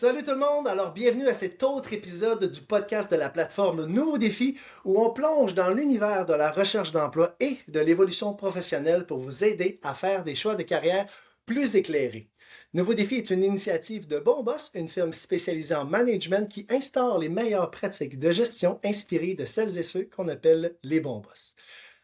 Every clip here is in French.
Salut tout le monde, alors bienvenue à cet autre épisode du podcast de la plateforme Nouveaux Défis où on plonge dans l'univers de la recherche d'emploi et de l'évolution professionnelle pour vous aider à faire des choix de carrière plus éclairés. Nouveaux Défis est une initiative de Bon Boss, une firme spécialisée en management qui instaure les meilleures pratiques de gestion inspirées de celles et ceux qu'on appelle les bons boss.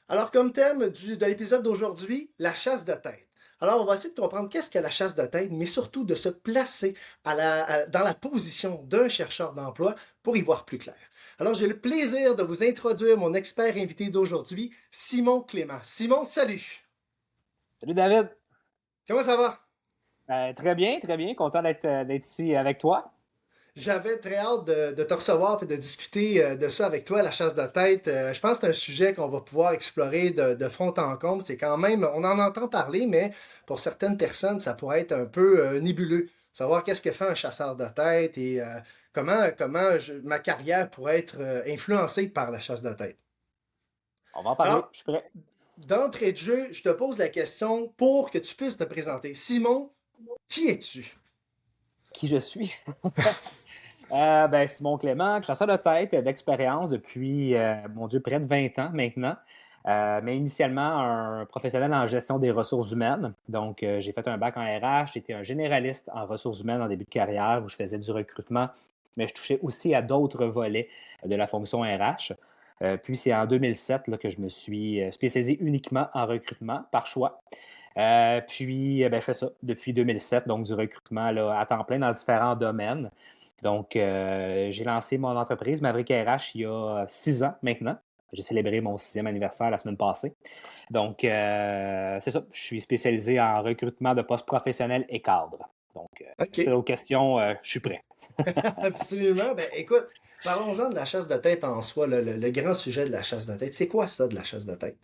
Alors comme thème de l'épisode d'aujourd'hui, la chasse de tête. Alors, on va essayer de comprendre qu'est-ce que la chasse de tête, mais surtout de se placer dans la position d'un chercheur d'emploi pour y voir plus clair. Alors, j'ai le plaisir de vous introduire mon expert invité d'aujourd'hui, Simon Clément. Simon, salut! Salut David. Comment ça va? Très bien, très bien. Content d'être ici avec toi. J'avais très hâte de te recevoir et de discuter de ça avec toi, la chasse de tête. Je pense que c'est un sujet qu'on va pouvoir explorer de fond en comble. C'est quand même, on en entend parler, mais pour certaines personnes, ça pourrait être un peu nébuleux. Savoir qu'est-ce que fait un chasseur de tête et ma carrière pourrait être influencée par la chasse de tête. On va en parler, Alors, je suis prêt. d'entrée de jeu, je te pose la question pour que tu puisses te présenter. Simon, qui es-tu? Qui je suis? Simon Clément, chasseur de tête d'expérience depuis, mon Dieu, près de 20 ans maintenant. Mais initialement, un professionnel en gestion des ressources humaines. Donc, j'ai fait un bac en RH, j'étais un généraliste en ressources humaines en début de carrière où je faisais du recrutement, mais je touchais aussi à d'autres volets de la fonction RH. Puis, c'est en 2007 là, que je me suis spécialisé uniquement en recrutement par choix. Je fais ça depuis 2007, donc du recrutement là, à temps plein dans différents domaines. Donc, j'ai lancé mon entreprise, Maverick RH, il y a 6 ans maintenant. J'ai célébré mon 6e anniversaire la semaine passée. Donc, c'est ça. Je suis spécialisé en recrutement de postes professionnels et cadres. Donc, OK. si tu as d'autres questions, je suis prêt. Absolument. Ben, écoute, parlons-en de la chasse de tête en soi, le grand sujet de la chasse de tête. C'est quoi ça de la chasse de tête?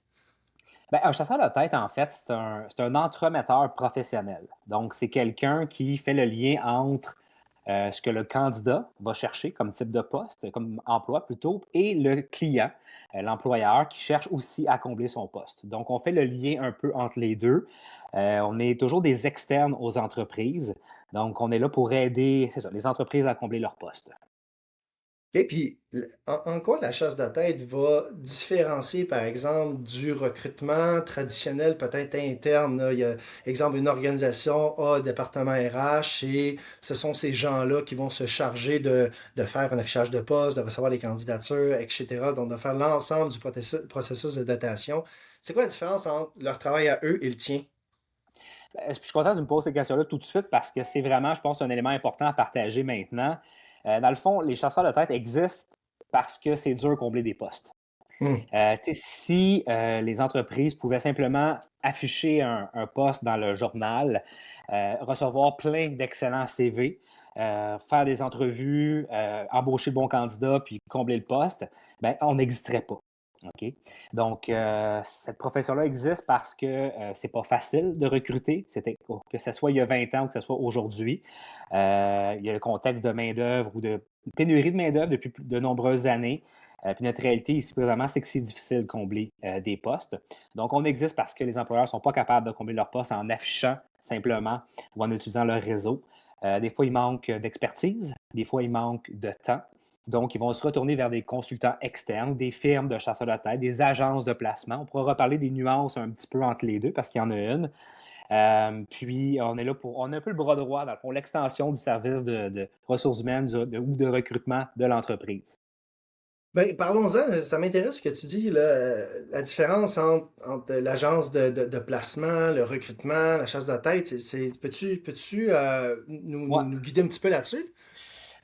Un chasseur de tête, en fait, c'est un entremetteur professionnel. Donc, c'est quelqu'un qui fait le lien entre ce que le candidat va chercher comme type de poste, comme emploi plutôt, et le client, l'employeur, qui cherche aussi à combler son poste. Donc, on fait le lien un peu entre les deux. On est toujours des externes aux entreprises. Donc, on est là pour aider, c'est ça, les entreprises à combler leur poste. Et puis, en quoi la chasse de tête va différencier, par exemple, du recrutement traditionnel, peut-être interne, là? Il y a, exemple, une organisation a un département RH et ce sont ces gens-là qui vont se charger de faire un affichage de poste, de recevoir les candidatures, etc. Donc, de faire l'ensemble du processus de datation. C'est quoi la différence entre leur travail à eux et le tien? Je suis content que tu me poses cette question-là tout de suite parce que c'est vraiment, je pense, un élément important à partager maintenant. Dans le fond, les chasseurs de tête existent parce que c'est dur de combler des postes. Hmm. Si les entreprises pouvaient simplement afficher un poste dans le journal, recevoir plein d'excellents CV, faire des entrevues, embaucher le bon candidat, puis combler le poste, ben, on n'existerait pas. OK? Donc, cette profession-là existe parce que c'est pas facile de recruter, que ce soit il y a 20 ans ou que ce soit aujourd'hui. Il y a le contexte de main-d'œuvre ou de pénurie de main-d'œuvre depuis de nombreuses années. Puis notre réalité ici, vraiment, c'est que c'est difficile de combler des postes. Donc, on existe parce que les employeurs ne sont pas capables de combler leurs postes en affichant simplement ou en utilisant leur réseau. Des fois, il manque d'expertise, des fois, il manque de temps. Donc, ils vont se retourner vers des consultants externes, des firmes de chasseurs de tête, des agences de placement. On pourra reparler des nuances un petit peu entre les deux parce qu'il y en a une. Puis, on est là on a un peu le bras droit, dans le fond, l'extension du service de ressources humaines ou de recrutement de l'entreprise. Ben, parlons-en, ça m'intéresse ce que tu dis, là, la différence entre l'agence de placement, le recrutement, la chasse de tête, peux-tu Ouais. nous guider un petit peu là-dessus?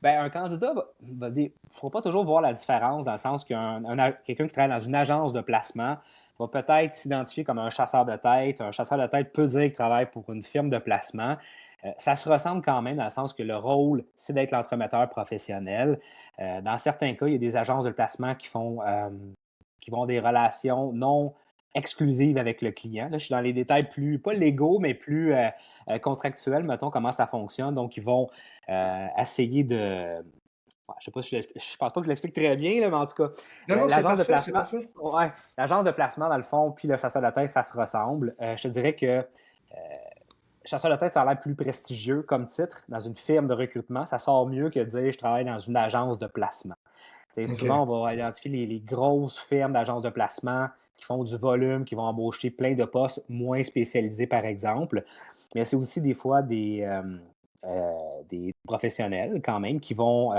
Un candidat ne faut pas toujours voir la différence dans le sens quelqu'un qui travaille dans une agence de placement va peut-être s'identifier comme un chasseur de tête. Un chasseur de tête peut dire qu'il travaille pour une firme de placement. Ça se ressemble quand même dans le sens que le rôle, c'est d'être l'entremetteur professionnel. Dans certains cas, il y a des agences de placement qui vont des relations non exclusives avec le client. Là, je suis dans les détails pas légaux, mais plus contractuels, mettons, comment ça fonctionne. Donc, ils vont essayer de. Je sais pas si je pense pas que je l'explique très bien, là, mais en tout cas, Non, non, c'est l'agence de parfait, c'est placement, parfait. ouais, l'agence de placement, dans le fond, puis le chasseur de tête, ça se ressemble. Je te dirais que chasseur de tête, ça a l'air plus prestigieux comme titre. Dans une firme de recrutement, ça sort mieux que de dire je travaille dans une agence de placement. Souvent, OK. on va identifier les grosses firmes d'agences de placement qui font du volume, qui vont embaucher plein de postes moins spécialisés, par exemple. Mais c'est aussi des fois des professionnels, quand même, qui vont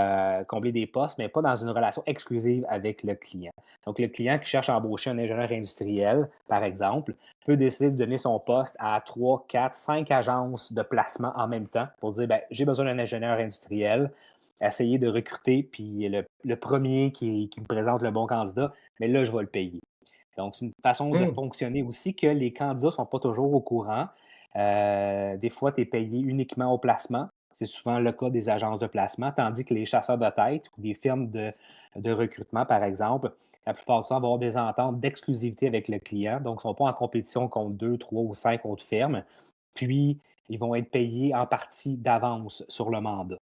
combler des postes, mais pas dans une relation exclusive avec le client. Donc, le client qui cherche à embaucher un ingénieur industriel, par exemple, peut décider de donner son poste à 3, 4, 5 agences de placement en même temps pour dire, ben, j'ai besoin d'un ingénieur industriel, essayer de recruter, puis le premier qui me présente le bon candidat, mais là, je vais le payer. Donc, c'est une façon de Mmh. fonctionner aussi que les candidats ne sont pas toujours au courant. Des fois, tu es payé uniquement au placement. C'est souvent le cas des agences de placement, tandis que les chasseurs de tête ou des firmes de recrutement, par exemple, la plupart du temps, vont avoir des ententes d'exclusivité avec le client. Donc, ils ne sont pas en compétition contre 2, 3 ou 5 autres firmes. Puis, ils vont être payés en partie d'avance sur le mandat.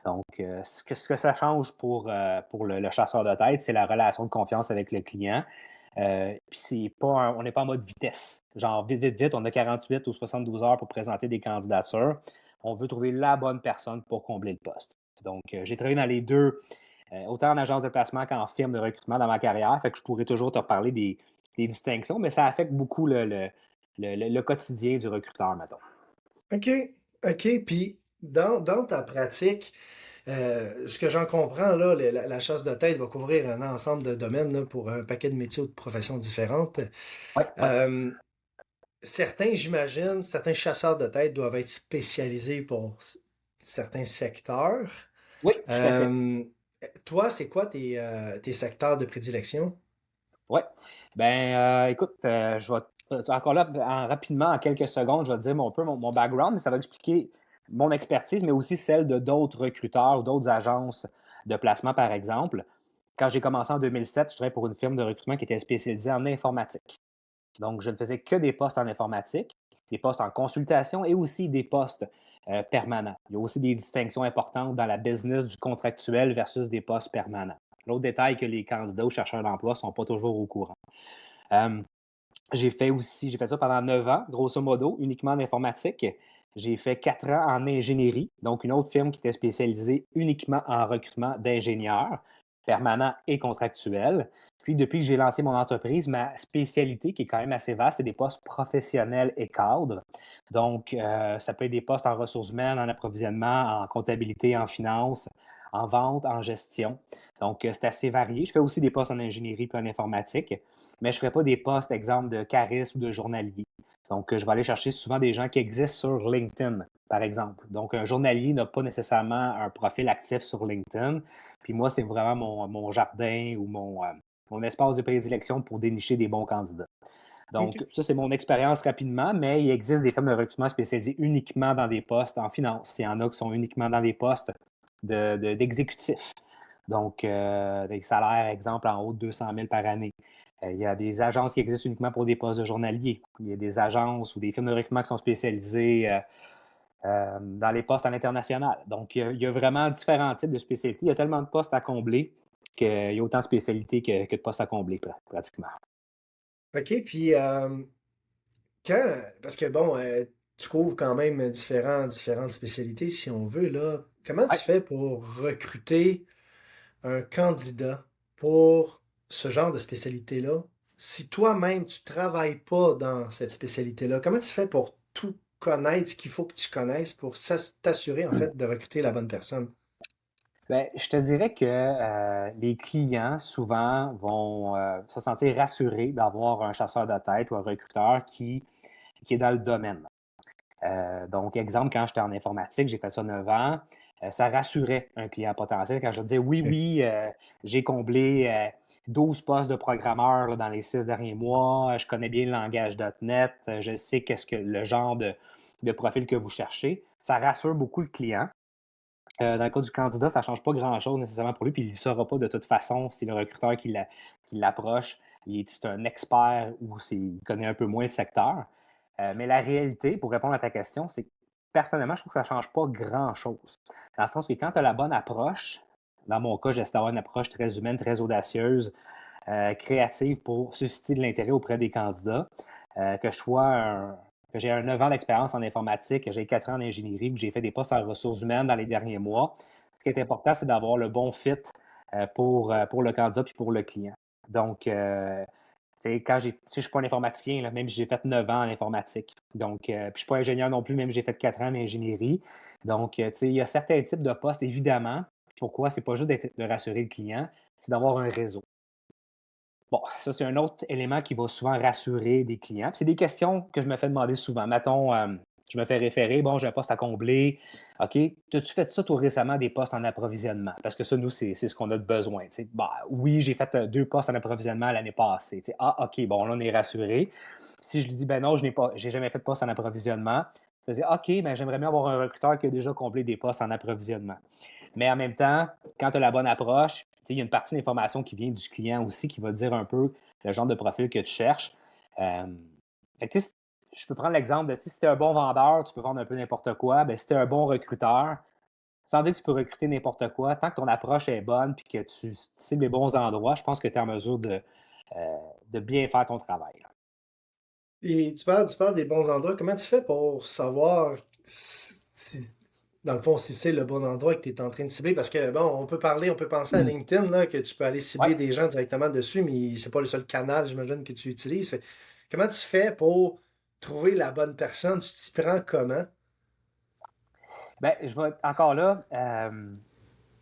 Donc, ce que ça change pour le chasseur de tête, c'est la relation de confiance avec le client. Puis on n'est pas en mode vitesse. Genre, vite, vite, vite, on a 48 ou 72 heures pour présenter des candidatures. On veut trouver la bonne personne pour combler le poste. Donc, j'ai travaillé dans les deux, autant en agence de placement qu'en firme de recrutement dans ma carrière. Fait que je pourrais toujours te parler des distinctions, mais ça affecte beaucoup le quotidien du recruteur, mettons. OK. OK. Puis, dans ta pratique, ce que j'en comprends, là, la chasse de tête va couvrir un ensemble de domaines là, pour un paquet de métiers ou de professions différentes. Oui, oui. Euh, Certains, j'imagine, certains chasseurs de tête doivent être spécialisés pour certains secteurs. Oui, tout à fait. Euh, Toi, c'est quoi tes secteurs de prédilection? Oui. Ben, écoute, je vais encore là, rapidement, en quelques secondes, je vais te dire un peu mon background, mais ça va expliquer mon expertise, mais aussi celle de d'autres recruteurs ou d'autres agences de placement, par exemple. Quand j'ai commencé en 2007, je travaillais pour une firme de recrutement qui était spécialisée en informatique. Donc, je ne faisais que des postes en informatique, des postes en consultation et aussi des postes permanents. Il y a aussi des distinctions importantes dans la business du contractuel versus des postes permanents. L'autre détail que les candidats ou chercheurs d'emploi ne sont pas toujours au courant. Euh, j'ai fait ça pendant 9 ans, grosso modo, uniquement en informatique. J'ai fait 4 ans en ingénierie, donc une autre firme qui était spécialisée uniquement en recrutement d'ingénieurs, permanents et contractuels. Puis, depuis que j'ai lancé mon entreprise, ma spécialité, qui est quand même assez vaste, c'est des postes professionnels et cadres. Donc, ça peut être des postes en ressources humaines, en approvisionnement, en comptabilité, en finance, en vente, en gestion. Donc, c'est assez varié. Je fais aussi des postes en ingénierie et en informatique, mais je ne ferai pas des postes, exemple, de charisme ou de journalier. Donc, je vais aller chercher souvent des gens qui existent sur LinkedIn, par exemple. Donc, un journalier n'a pas nécessairement un profil actif sur LinkedIn. Puis moi, c'est vraiment mon jardin ou mon espace de prédilection pour dénicher des bons candidats. OK. Donc, ça, c'est mon expérience rapidement, mais il existe des firmes de recrutement spécialisées uniquement dans des postes en finance. Il y en a qui sont uniquement dans des postes d'exécutifs. Donc, des salaires, exemple, en haut de 200 000 par année. Il y a des agences qui existent uniquement pour des postes de journaliers. Il y a des agences ou des firmes de recrutement qui sont spécialisées dans les postes à l'international. Donc, il y a vraiment différents types de spécialités. Il y a tellement de postes à combler qu'il y a autant de spécialités que de postes à combler, pratiquement. OK. Puis, parce que bon, tu couvres quand même différentes spécialités, si on veut, là. Comment Ouais. tu fais pour recruter un candidat pour ce genre de spécialité-là? Si toi-même, tu travailles pas dans cette spécialité-là, comment tu fais pour tout connaître, ce qu'il faut que tu connaisses pour t'assurer, en fait, de recruter la bonne personne? Ben, je te dirais que les clients, souvent, vont se sentir rassurés d'avoir un chasseur de tête ou un recruteur qui est dans le domaine. Donc, exemple, quand j'étais en informatique, j'ai fait ça 9 ans, ça rassurait un client potentiel quand je disais oui, OK. oui, j'ai comblé 12 postes de programmeur là, dans les 6 derniers mois, je connais bien le langage .NET, je sais qu'est-ce que le genre de profil que vous cherchez. Ça rassure beaucoup le client. Dans le cas du candidat, ça ne change pas grand-chose nécessairement pour lui, puis il ne saura pas de toute façon si le recruteur qui l'approche, c'est un expert ou il connaît un peu moins le secteur. Mais la réalité, pour répondre à ta question, c'est que personnellement, je trouve que ça ne change pas grand-chose. Dans le sens que quand tu as la bonne approche, dans mon cas, j'essaie d'avoir une approche très humaine, très audacieuse, créative pour susciter de l'intérêt auprès des candidats, que je sois que j'ai un 9 ans d'expérience en informatique, que j'ai 4 ans en ingénierie, que j'ai fait des postes en ressources humaines dans les derniers mois. Ce qui est important, c'est d'avoir le bon fit pour le candidat puis pour le client. Donc, tu sais, quand j'ai, tu sais, je ne suis pas un informaticien, là, même si j'ai fait 9 ans en informatique. Donc, puis je ne suis pas ingénieur non plus, même si j'ai fait 4 ans en ingénierie. Donc, tu sais, il y a certains types de postes, évidemment. Pourquoi? C'est pas juste de rassurer le client, c'est d'avoir un réseau. Bon, ça, c'est un autre élément qui va souvent rassurer des clients. Puis c'est des questions que je me fais demander souvent. Mettons, je me fais référer, bon, j'ai un poste à combler. OK, as-tu fait ça, toi, récemment, des postes en approvisionnement? Parce que ça, nous, c'est ce qu'on a de besoin. Tu sais. Bah, oui, j'ai fait 2 postes en approvisionnement l'année passée. Tu sais. Ah, OK, bon, là, on est rassuré. Si je lui dis, ben non, j'ai jamais fait de poste en approvisionnement, je vais dire, OK, mais j'aimerais bien avoir un recruteur qui a déjà comblé des postes en approvisionnement. Mais en même temps, quand tu as la bonne approche, il y a une partie de l'information qui vient du client aussi qui va te dire un peu le genre de profil que tu cherches. Euh, fait que, je peux prendre l'exemple de si tu es un bon vendeur, tu peux vendre un peu n'importe quoi. Ben, si tu es un bon recruteur, sans dire que tu peux recruter n'importe quoi, tant que ton approche est bonne et que tu cibles les bons endroits, je pense que tu es en mesure de bien faire ton travail. Là. Et tu parles des bons endroits. Comment tu fais pour savoir dans le fond, si c'est le bon endroit que tu es en train de cibler? Parce que, bon, on peut penser à LinkedIn, là, que tu peux aller Ouais. cibler des gens directement dessus, mais c'est pas le seul canal, j'imagine, que tu utilises. Comment tu fais pour trouver la bonne personne? Tu t'y prends comment? Ben, je vais encore là.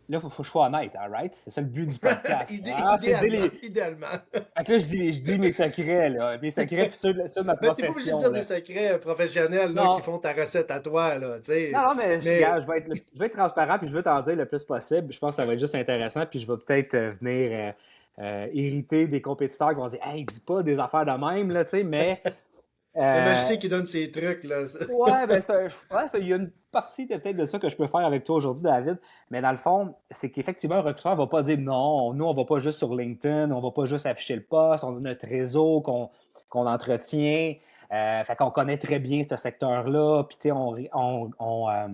Là, il faut que je sois honnête, all right? C'est ça le but du podcast. Ah, c'est de dire Idéalement, les. idéalement. Fait que là, je dis mes secrets, là. Mes secrets, puis ceux de ma Mais t'es pas obligé de profession, dire des là. secrets professionnels là, qui Non, font ta recette à toi, là, tu non, sais. non, mais Mais regarde, je vais être transparent, puis je veux t'en dire le plus possible. Je pense que ça va être juste intéressant, puis je vais peut-être venir irriter des compétiteurs qui vont dire Hey, dis pas des affaires de même, là, tu sais, mais. le euh, magicien qui donne ses trucs, là. Ouais, ben, il y a une partie peut-être de ça que je peux faire avec toi aujourd'hui, David. Mais dans le fond, c'est qu'effectivement, un recruteur ne va pas dire non, nous, on va pas juste sur LinkedIn, on va pas juste afficher le poste, on a notre réseau qu'on entretient. Fait qu'on connaît très bien ce secteur-là. Puis, tu sais, pas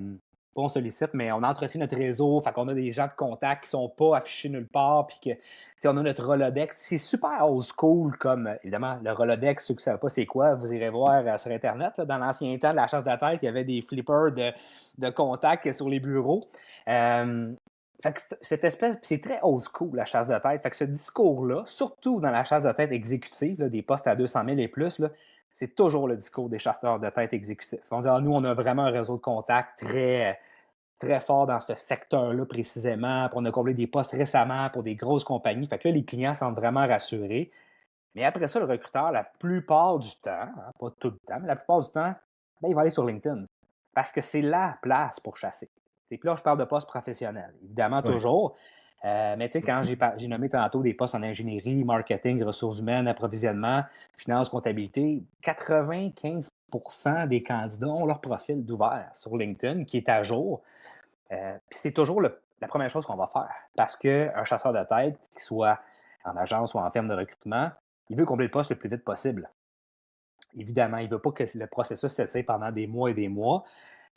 on sollicite, mais on entretient notre réseau. Fait qu'on a des gens de contact qui sont pas affichés nulle part. Puis que, tu sais, on a notre Rolodex. C'est super old school, comme, évidemment, le Rolodex, ceux qui ne savent pas c'est quoi, vous irez voir sur Internet. Là, dans l'ancien temps de la chasse de tête, il y avait des flippers de contacts sur les bureaux. Fait que cette espèce, c'est très old school, la chasse de tête. Fait que ce discours-là, surtout dans la chasse de tête exécutive, là, des postes à 200 000 et plus, là, c'est toujours le discours des chasseurs de tête exécutifs. On dit, ah, nous, on a vraiment un réseau de contacts très, très fort dans ce secteur-là précisément. Puis on a comblé des postes récemment pour des grosses compagnies. Fait que là, les clients semblent vraiment rassurés. Mais après ça, le recruteur, la plupart du temps, hein, pas tout le temps, mais la plupart du temps, ben, il va aller sur LinkedIn. Parce que c'est la place pour chasser. Et puis là, je parle de postes professionnels, évidemment Ouais. toujours. Mais tu sais, quand j'ai nommé tantôt des postes en ingénierie, marketing, ressources humaines, approvisionnement, finance, comptabilité, 95% des candidats ont leur profil d'ouvert sur LinkedIn qui est à jour. Puis c'est toujours la première chose qu'on va faire. Parce qu'un chasseur de tête, qu'il soit en agence ou en firme de recrutement, il veut combler le poste le plus vite possible. Évidemment, il ne veut pas que le processus s'étire pendant des mois et des mois.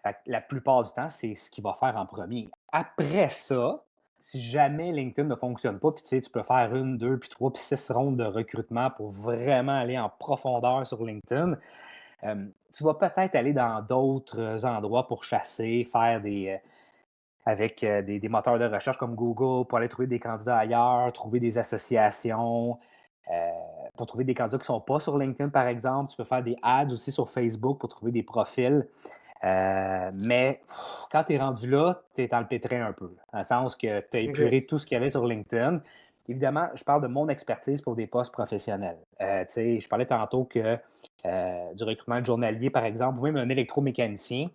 Fait que la plupart du temps, c'est ce qu'il va faire en premier. Après ça, si jamais LinkedIn ne fonctionne pas, puis tu peux faire 1, 2, puis 3, puis 6 rondes de recrutement pour vraiment aller en profondeur sur LinkedIn, tu vas peut-être aller dans d'autres endroits pour chasser, faire avec des moteurs de recherche comme Google pour aller trouver des candidats ailleurs, trouver des associations, euh, pour trouver des candidats qui ne sont pas sur LinkedIn, par exemple. Tu peux faire des ads aussi sur Facebook pour trouver des profils. Mais quand tu es rendu là, tu es dans le pétrin un peu. Dans le sens que tu as OK. épuré tout ce qu'il y avait sur LinkedIn. Évidemment, je parle de mon expertise pour des postes professionnels. Je parlais tantôt que du recrutement de journalier, par exemple, ou même un électromécanicien,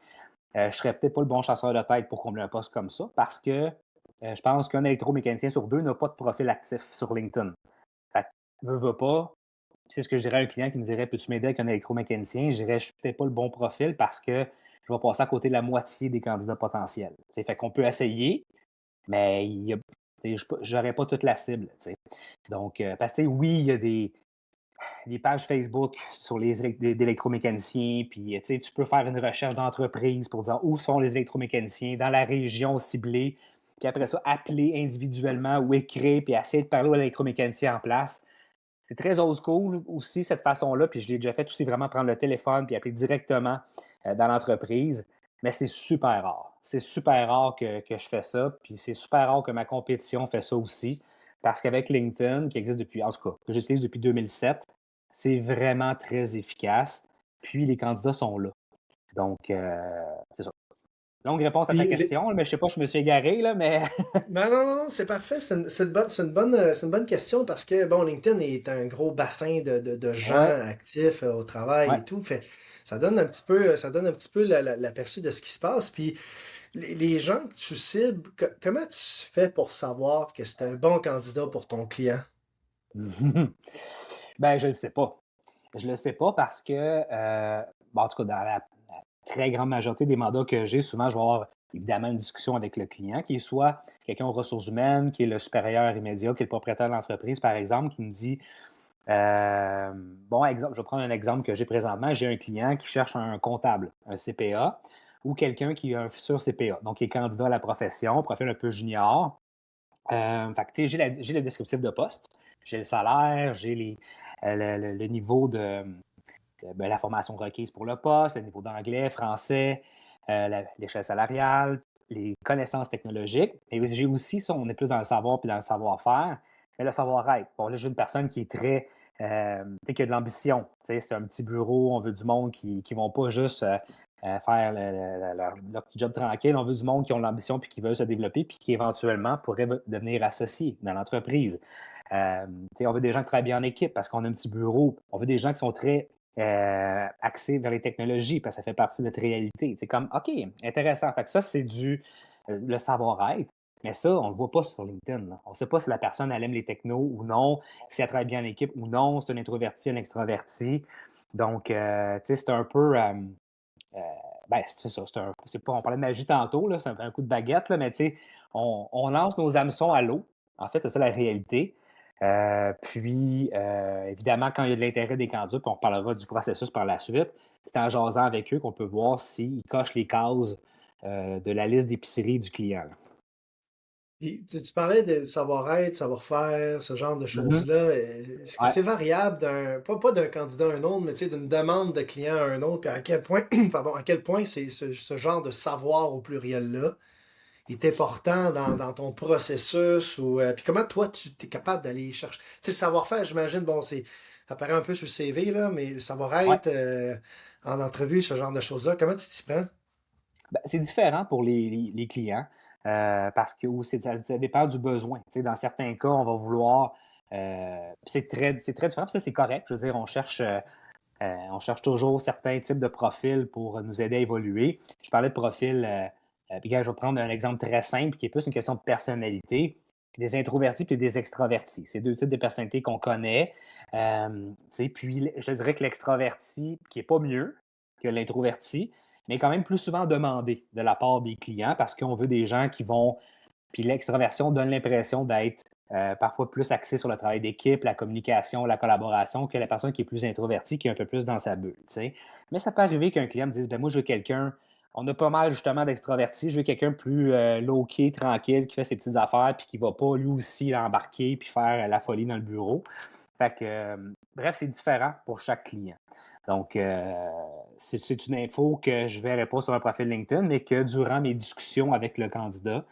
je ne serais peut-être pas le bon chasseur de tête pour combler un poste comme ça parce que je pense qu'un électromécanicien sur deux n'a pas de profil actif sur LinkedIn. Fait que, veux pas, c'est ce que je dirais à un client qui me dirait Peux-tu m'aider avec un électromécanicien? Je dirais Je ne suis peut-être pas le bon profil parce que je vais passer à côté de la moitié des candidats potentiels. T'sais, fait qu'on peut essayer, mais je n'aurai pas toute la cible. T'sais. Donc, parce que oui, il y a des pages Facebook sur les électromécaniciens, puis tu peux faire une recherche d'entreprise pour dire où sont les électromécaniciens dans la région ciblée, puis après ça, appeler individuellement ou écrire, puis essayer de parler aux électromécaniciens en place. c'est très old school aussi, cette façon-là, puis je l'ai déjà fait aussi vraiment prendre le téléphone puis appeler directement dans l'entreprise, mais c'est super rare. C'est super rare que je fais ça, puis c'est super rare que ma compétition fait ça aussi, parce qu'avec LinkedIn, qui existe depuis, en tout cas, que j'utilise depuis 2007, c'est vraiment très efficace, puis les candidats sont là. Donc, c'est ça. Longue réponse à ta Puis, question, mais je sais pas, je me suis égaré, là, mais ben non, non, non, c'est parfait. C'est une bonne question parce que, bon, LinkedIn est un gros bassin de ouais, gens actifs au travail ouais. et tout. Fait, ça donne un petit peu l'aperçu de ce qui se passe. Puis, les gens que tu cibles, comment tu fais pour savoir que c'est un bon candidat pour ton client? Ben, je le sais pas. Je le sais pas parce que, bon, en tout cas, dans la très grande majorité des mandats que j'ai, souvent, je vais avoir évidemment une discussion avec le client, qui est soit quelqu'un aux ressources humaines, qui est le supérieur immédiat, qui est le propriétaire de l'entreprise, par exemple, qui me dit, euh, bon, exemple, je vais prendre un exemple que j'ai présentement. J'ai un client qui cherche un comptable, un CPA, ou quelqu'un qui est un futur CPA, donc qui est candidat à la profession, profil un peu junior. Fait que, tu sais, j'ai le descriptif de poste, j'ai le salaire, j'ai le niveau de la formation requise pour le poste, le niveau d'anglais, français, l'échelle salariale, les connaissances technologiques. Et j'ai aussi, ça, on est plus dans le savoir puis dans le savoir-faire, mais le savoir-être. Bon, là, j'ai une personne qui est très, tu sais, qui a de l'ambition. Tu sais, c'est un petit bureau, on veut du monde qui ne vont pas juste faire leur petit job tranquille. On veut du monde qui ont l'ambition puis qui veulent se développer puis qui éventuellement pourraient devenir associés dans l'entreprise. Tu sais, on veut des gens qui travaillent bien en équipe parce qu'on a un petit bureau. On veut des gens qui sont très axés vers les technologies parce que ça fait partie de notre réalité. C'est comme, OK, intéressant. Fait que ça, c'est le savoir-être. Mais ça, on ne le voit pas sur LinkedIn, là. On ne sait pas si la personne, elle aime les technos ou non, si elle travaille bien en équipe ou non, c'est un introverti, un extraverti. Donc, tu sais, c'est un peu. Euh, ben, c'est ça. C'est pas, on parlait de magie tantôt, là, c'est un coup de baguette, là, mais tu sais, on lance nos hameçons à l'eau. En fait, c'est ça la réalité. Puis, évidemment, quand il y a de l'intérêt des candidats, puis on parlera du processus par la suite, c'est en jasant avec eux qu'on peut voir s'ils cochent les cases de la liste d'épicerie du client, là. Puis, tu parlais de savoir-être, savoir-faire, ce genre de Mhm. choses-là. Est-ce que Ouais. c'est variable pas d'un candidat à un autre, mais tu sais, d'une demande de client à un autre, puis à quel point, pardon, à quel point ce genre de savoir au pluriel-là est important dans ton processus ou puis comment toi tu es capable d'aller chercher. Tu sais, le savoir-faire, j'imagine, bon, ça paraît un peu sur le CV, là, mais le Ouais. savoir-être en entrevue, ce genre de choses-là, comment tu t'y prends? Ben, c'est différent pour les clients parce que ça dépend du besoin. Tu sais, dans certains cas, on va vouloir. C'est très différent, puis ça, c'est correct. Je veux dire, on cherche toujours certains types de profils pour nous aider à évoluer. Je parlais de profils, puis gars, je vais prendre un exemple très simple qui est plus une question de personnalité. Des introvertis puis des extravertis. C'est deux types de personnalités qu'on connaît. Tu sais, puis je dirais que l'extraverti, qui n'est pas mieux que l'introverti, mais quand même plus souvent demandé de la part des clients parce qu'on veut des gens qui vont. Puis l'extraversion donne l'impression d'être parfois plus axée sur le travail d'équipe, la communication, la collaboration, que la personne qui est plus introvertie, qui est un peu plus dans sa bulle. Tu sais. Mais ça peut arriver qu'un client me dise ben moi, je veux quelqu'un, on a pas mal justement d'extravertis, je veux quelqu'un plus low-key, tranquille, qui fait ses petites affaires, puis qui va pas lui aussi l'embarquer, puis faire la folie dans le bureau. Fait que, bref, c'est différent pour chaque client. Donc, c'est une info que je ne verrai pas sur un profil LinkedIn, mais que durant mes discussions avec le candidat,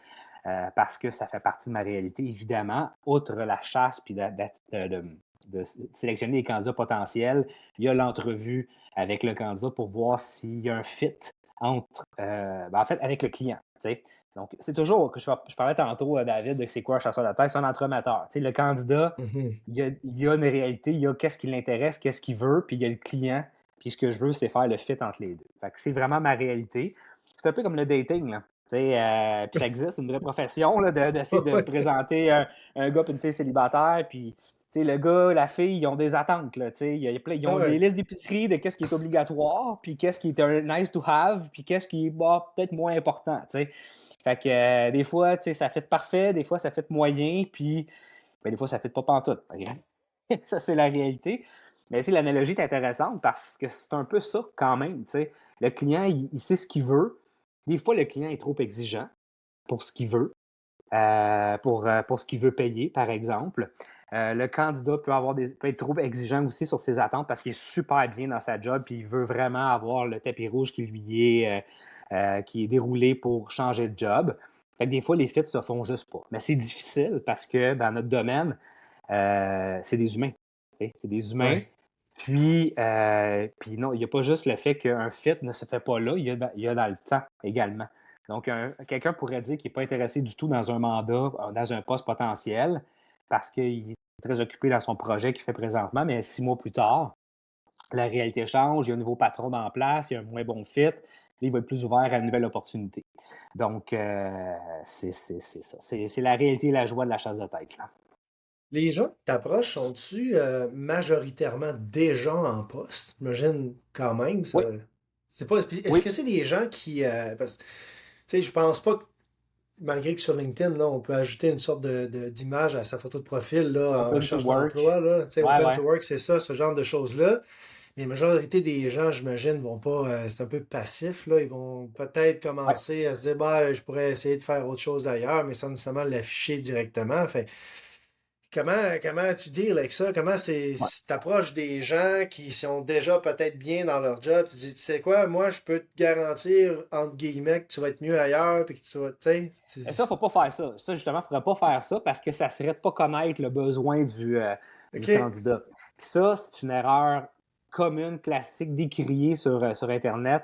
parce que ça fait partie de ma réalité, évidemment, outre la chasse puis de sélectionner les candidats potentiels, il y a l'entrevue avec le candidat pour voir s'il y a un fit entre, en fait, avec le client. Tu sais. Donc, c'est toujours, je parlais tantôt, David, de c'est quoi un chasseur de tête, c'est un entremetteur. Tu sais, le candidat, Mhm. il y a une réalité, il y a qu'est-ce qui l'intéresse, qu'est-ce qu'il veut, puis il y a le client, puis ce que je veux, c'est faire le fit entre les deux. Fait que c'est vraiment ma réalité. C'est un peu comme le dating, là. Puis ça existe, une vraie profession là, d'essayer de Ouais. présenter un gars et une fille célibataire. Puis le gars, la fille, ils ont des attentes. Là, ils Ah ont des ouais. listes d'épicerie de qu'est-ce qui est obligatoire, puis qu'est-ce qui est un nice to have, puis qu'est-ce qui est bah, peut-être moins important. T'sais. Fait que des fois, ça fait parfait, des fois, ça fait moyen, puis ben, des fois, ça fait pas pantoute. Ça, c'est la réalité. Mais l'analogie est intéressante parce que c'est un peu ça quand même. T'sais. Le client, il sait ce qu'il veut. Des fois, le client est trop exigeant pour ce qu'il veut, pour ce qu'il veut payer, par exemple. Le candidat peut être trop exigeant aussi sur ses attentes parce qu'il est super bien dans sa job puis il veut vraiment avoir le tapis rouge qui est déroulé pour changer de job. Fait que des fois, les fits se font juste pas. Mais c'est difficile parce que dans notre domaine, c'est des humains. C'est des humains. Ouais. Puis non, il n'y a pas juste le fait qu'un fit ne se fait pas là, il y a dans le temps également. Donc, quelqu'un pourrait dire qu'il n'est pas intéressé du tout dans un mandat, dans un poste potentiel, parce qu'il est très occupé dans son projet qu'il fait présentement, mais 6 mois plus tard, la réalité change, il y a un nouveau patron en place, il y a un moins bon fit, il va être plus ouvert à une nouvelle opportunité. Donc, c'est ça. C'est la réalité et la joie de la chasse de tête, là. Les gens qui t'approchent sont-tu majoritairement des gens en poste? J'imagine quand même, ça. Oui, C'est pas. Est-ce oui, que c'est des gens qui. Parce que, tu sais, je pense pas que, malgré que sur LinkedIn, là, on peut ajouter une sorte d'image à sa photo de profil là, en open to recherche work. d'emploi, là. Tu sais, Ouais, open ouais. to work, c'est ça, ce genre de choses-là. Mais la majorité des gens, j'imagine, vont pas. C'est un peu passif, là. Ils vont peut-être Ouais. commencer à se dire, bah, je pourrais essayer de faire autre chose ailleurs, mais sans nécessairement l'afficher directement. Fait comment tu deals avec ça? Comment Ouais. t'approches des gens qui sont déjà peut-être bien dans leur job? Tu dis, tu sais quoi, moi, je peux te garantir, entre guillemets, que tu vas être mieux ailleurs, puis que tu vas, tu sais, Et ça, faut pas faire ça. Ça, justement, il ne faudrait pas faire ça parce que ça serait de pas connaître le besoin du OK. candidat. Puis ça, c'est une erreur commune, classique, décriée sur Internet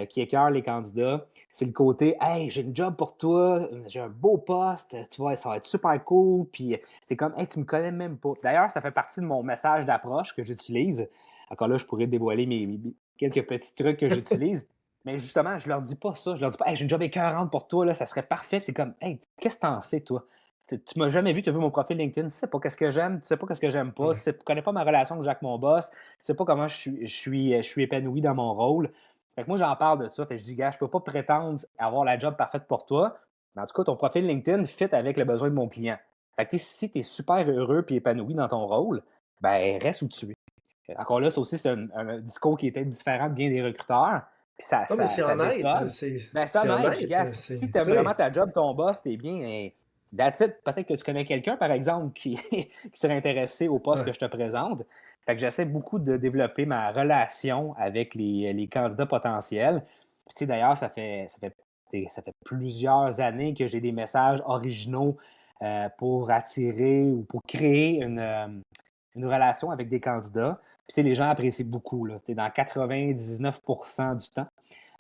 qui écœure les candidats. C'est le côté Hey, j'ai une job pour toi, j'ai un beau poste, tu vois, ça va être super cool. Puis c'est comme Hey, tu me connais même pas. D'ailleurs, ça fait partie de mon message d'approche que j'utilise. Encore là, je pourrais te dévoiler quelques petits trucs que j'utilise. Mais justement, je leur dis pas ça. Je leur dis pas, hey, j'ai une job écœurante pour toi, là, ça serait parfait. Puis c'est comme, hey, qu'est-ce que t'en sais, toi? Tu m'as jamais vu, tu as vu mon profil LinkedIn, tu sais pas qu'est-ce que j'aime, tu sais pas qu'est-ce que j'aime pas, Ouais. tu connais pas ma relation avec Jacques, mon boss, tu sais pas comment je suis épanoui dans mon rôle. Fait que moi, j'en parle de ça. Fait que je dis, gars, je peux pas prétendre avoir la job parfaite pour toi, mais en tout cas, ton profil LinkedIn fit avec le besoin de mon client. Fait que si tu es super heureux et épanoui dans ton rôle, ben reste où tu es. Encore là, ça aussi, c'est un discours qui était différent de bien des recruteurs. Puis Non, mais c'est ça honnête. détonne. C'est Ben, c'est c'est honnête. Je dis, honnête. gars, C'est, si tu tu aimes vraiment sais. ta job, ton boss, t'es bien, that's it. Peut-être que tu connais quelqu'un, par exemple, qui serait intéressé au poste que Ouais. je te présente. Fait que j'essaie beaucoup de développer ma relation avec les candidats potentiels. Puis, tu sais, d'ailleurs, ça fait plusieurs années que j'ai des messages originaux pour attirer ou pour créer une relation avec des candidats. Puis, tu sais, les gens apprécient beaucoup, là. Tu es dans 99% du temps.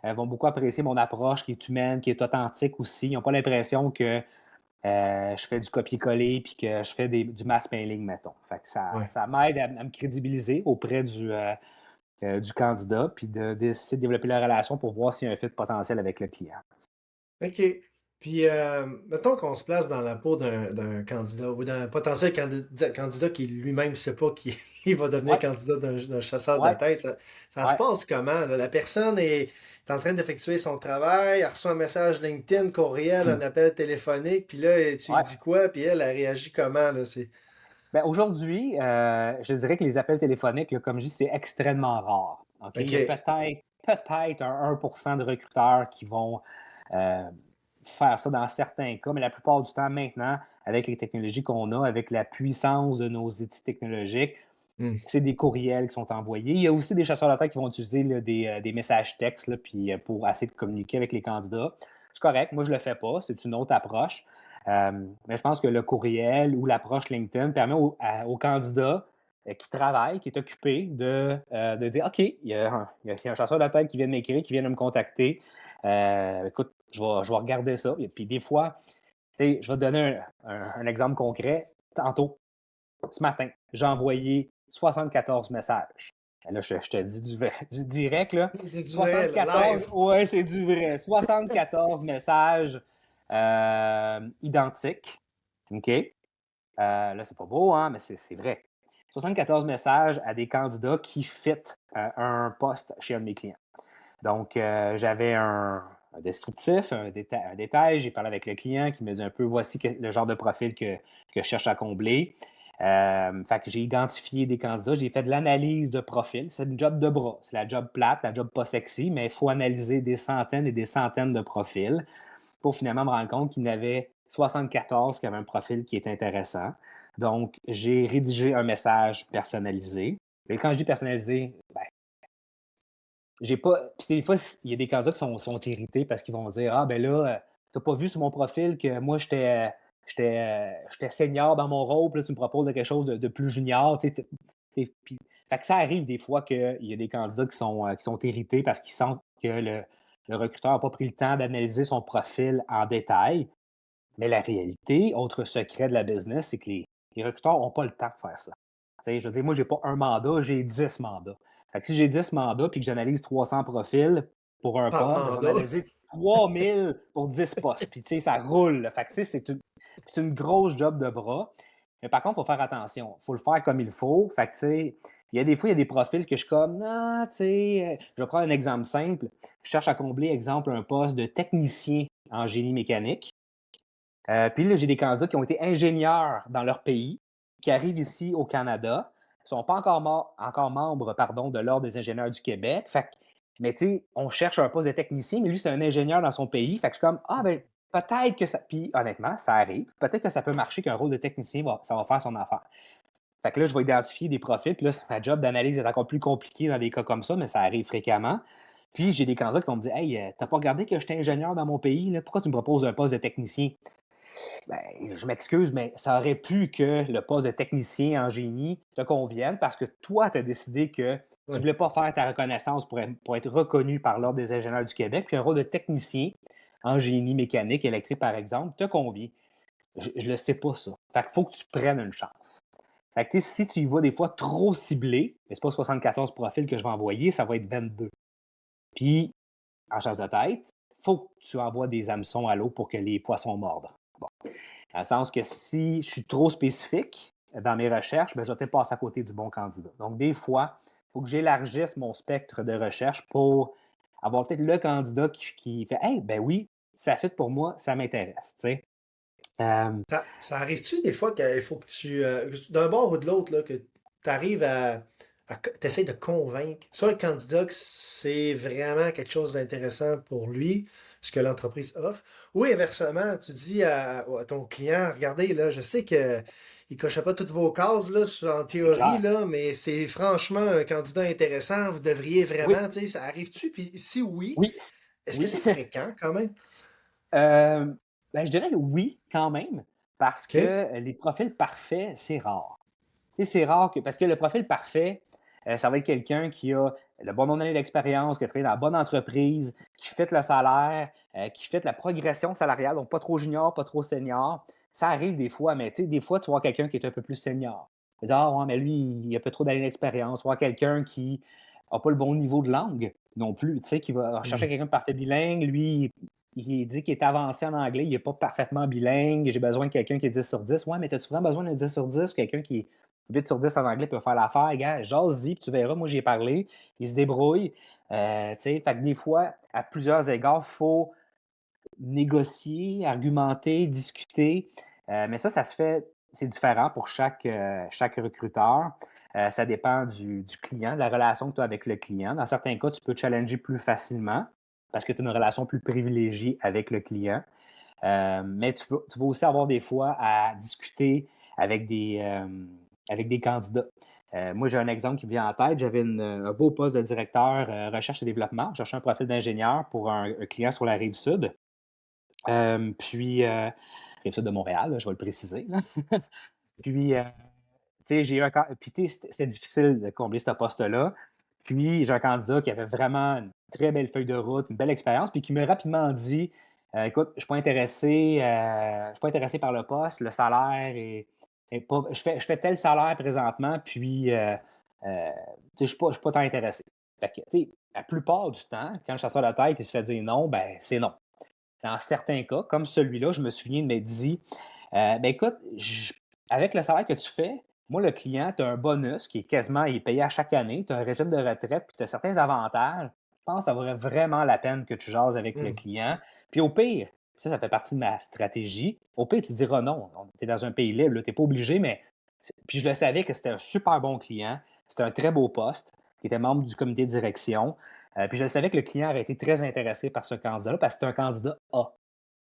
Vont beaucoup apprécier mon approche qui est humaine, qui est authentique aussi. Ils n'ont pas l'impression que je fais du copier-coller puis que je fais du mass mailing, mettons. Fait que Ouais. ça m'aide à me crédibiliser auprès du candidat puis d'essayer de développer la relation pour voir s'il y a un fit potentiel avec le client. OK. Puis, mettons qu'on se place dans la peau d'un candidat ou d'un potentiel candidat qui lui-même ne sait pas qu'il il va devenir Ouais, candidat d'un chasseur de ouais, tête. Ça se ouais. passe comment, là? La personne est en train d'effectuer son travail, elle reçoit un message LinkedIn, courriel, un appel téléphonique, puis là, tu lui Ouais. dis quoi, puis elle réagit comment, là? C'est... Ben, aujourd'hui, je dirais que les appels téléphoniques, là, comme je dis, c'est extrêmement rare. OK? Il y a OK. peut-être un 1% de recruteurs qui vont euh, faire ça dans certains cas, mais la plupart du temps, maintenant, avec les technologies qu'on a, avec la puissance de nos outils technologiques, Hmm. c'est des courriels qui sont envoyés. Il y a aussi des chasseurs de tête qui vont utiliser là, des messages textes là, puis, pour essayer de communiquer avec les candidats. C'est correct, moi je ne le fais pas, c'est une autre approche. Mais je pense que le courriel ou l'approche LinkedIn permet au candidat qui travaille, qui est occupé, de dire OK, il y a un chasseur de tête qui vient de m'écrire, qui vient de me contacter. Écoute, je vais regarder ça. Et puis des fois, tu sais, je vais te donner un exemple concret. Tantôt, ce matin, j'ai envoyé 74 messages. Et là, je te dis du direct, là. C'est du vrai, là, 74, live. ouais, c'est du vrai. 74 messages identiques. OK? Là, c'est pas beau, hein, mais c'est vrai. 74 messages à des candidats qui fit un poste chez un de mes clients. Donc, j'avais un descriptif, un détail. J'ai parlé avec le client qui me dit un peu voici le genre de profil que je cherche à combler. Fait que j'ai identifié des candidats, j'ai fait de l'analyse de profil. C'est une job de bras. C'est la job plate, la job pas sexy, mais il faut analyser des centaines et des centaines de profils pour finalement me rendre compte qu'il y en avait 74 qui avaient un profil qui est intéressant. Donc, j'ai rédigé un message personnalisé. Et quand je dis personnalisé, ben, j'ai pas. Puis des fois, il y a des candidats qui sont irrités parce qu'ils vont dire: Ah, ben là, t'as pas vu sur mon profil que moi, j'étais senior dans mon rôle, puis là, tu me proposes de quelque chose de plus junior. Tu sais, fait que ça arrive des fois qu'il y a des candidats qui sont irrités parce qu'ils sentent que le recruteur n'a pas pris le temps d'analyser son profil en détail. Mais la réalité, autre secret de la business, c'est que les recruteurs n'ont pas le temps de faire ça. Tu sais, je veux dire, moi, j'ai pas un mandat, j'ai 10 mandats. Fait que si j'ai 10 mandats puis que j'analyse 300 profils pour un Par poste, ben, je vais en mandat. analyser 3000 pour 10 postes. Puis, tu sais, ça roule, là. Fait que, tu sais, c'est une grosse job de bras. Mais par contre, il faut faire attention. Il faut le faire comme il faut. Fait que, tu sais, il y a des fois, il y a des profils que je suis comme, non, tu sais, je vais prendre un exemple simple. Je cherche à combler, exemple, un poste de technicien en génie mécanique. Puis là, j'ai des candidats qui ont été ingénieurs dans leur pays, qui arrivent ici au Canada, ne sont pas encore membres pardon, de l'Ordre des ingénieurs du Québec. Mais tu sais, on cherche un poste de technicien, mais lui, c'est un ingénieur dans son pays. Fait que je suis comme, ah ben, peut-être que ça. Puis honnêtement, ça arrive. Peut-être que ça peut marcher qu'un rôle de technicien, ça va faire son affaire. Fait que là, je vais identifier des profils. Puis là, ma job d'analyse est encore plus compliqué dans des cas comme ça, mais ça arrive fréquemment. Puis j'ai des candidats qui vont me dire, hey, t'as pas regardé que j'étais ingénieur dans mon pays, là? Pourquoi tu me proposes un poste de technicien? Ben, je m'excuse, mais ça aurait pu que le poste de technicien en génie te convienne parce que toi, tu as décidé que tu ne Ouais. voulais pas faire ta reconnaissance pour être reconnu par l'Ordre des ingénieurs du Québec, puis un rôle de technicien en génie mécanique, électrique, par exemple, te convient. Je ne le sais pas, ça. Fait qu'il faut que tu prennes une chance. Fait que, si tu y vas des fois trop ciblé, mais c'est pas 74 profils que je vais envoyer, ça va être 22. Puis, en chasse de tête, il faut que tu envoies des hameçons à l'eau pour que les poissons mordent. Bon. Dans le sens que si je suis trop spécifique dans mes recherches, ben, je vais peut-être passer à côté du bon candidat. Donc, des fois, il faut que j'élargisse mon spectre de recherche pour avoir peut-être le candidat qui fait Hey, ben oui, ça fit pour moi, ça m'intéresse. Tu sais. Ça arrive-tu des fois qu'il faut que tu, d'un bord ou de l'autre, là, que tu arrives t'essayes de convaincre soit le candidat que c'est vraiment quelque chose d'intéressant pour lui, ce que l'entreprise offre, ou inversement, tu dis à ton client, regardez, là, je sais que il cochait pas toutes vos cases, là, en c'est théorie, clair. là, mais c'est franchement un candidat intéressant, vous devriez Oui, vraiment, tu sais, ça arrive-tu? Puis si oui, oui, est-ce que oui. c'est fréquent quand même? Euh, ben, je dirais que oui, quand même, parce OK? que les profils parfaits, c'est rare. Tu sais, c'est rare parce que le profil parfait, ça va être quelqu'un qui a le bon nombre d'années d'expérience, qui a travaillé dans la bonne entreprise, qui fait le salaire, qui fait la progression salariale, donc pas trop junior, pas trop senior. Ça arrive des fois, mais tu sais, des fois, tu vois quelqu'un qui est un peu plus senior. Tu dis, ah ouais, mais lui, il a pas trop d'années d'expérience. Tu vois quelqu'un qui n'a pas le bon niveau de langue non plus, tu sais, qui va chercher Hmm. quelqu'un de parfait bilingue. Lui, il dit qu'il est avancé en anglais, il n'est pas parfaitement bilingue. J'ai besoin de quelqu'un qui est 10 sur 10. Ouais, mais as-tu vraiment besoin d'un 10 sur 10 ou quelqu'un qui est 8 sur 10 en anglais peut faire l'affaire, gars, jase-y, puis tu verras, moi j'y ai parlé, il se débrouille. Tu sais, fait que des fois, à plusieurs égards, il faut négocier, argumenter, discuter. Mais ça se fait, c'est différent pour chaque recruteur. Ça dépend du client, de la relation que tu as avec le client. Dans certains cas, tu peux challenger plus facilement parce que tu as une relation plus privilégiée avec le client. Mais tu vas aussi avoir des fois à discuter avec des candidats. Moi, j'ai un exemple qui me vient en tête. J'avais un beau poste de directeur recherche et développement. Je cherchais un profil d'ingénieur pour un client sur la rive sud. Puis, rive sud de Montréal, là, je vais le préciser. Là. Puis, tu sais, j'ai eu puis, tu sais, c'était difficile de combler ce poste-là. Puis, j'ai un candidat qui avait vraiment une très belle feuille de route, une belle expérience, puis qui m'a rapidement dit écoute, je suis pas intéressé par le poste, le salaire est pas. Je fais tel salaire présentement, puis tu sais, je suis pas tant intéressé. Fait que, tu sais, la plupart du temps, quand le chasseur de tête, il se fait dire non, ben, c'est non. Dans certains cas, comme celui-là, je me souviens de m'être dit ben écoute, avec le salaire que tu fais, moi, le client, tu as un bonus qui est quasiment il est payé à chaque année, tu as un régime de retraite, puis tu as certains avantages. Je pense que ça vaudrait vraiment la peine que tu jases avec le Hmm. client. Puis au pire, ça fait partie de ma stratégie. Au pire, tu te diras non. Tu es dans un pays libre, tu n'es pas obligé, mais. Puis je le savais que c'était un super bon client. C'était un très beau poste, qui était membre du comité de direction. Puis je savais que le client aurait été très intéressé par ce candidat-là parce que c'est un candidat A.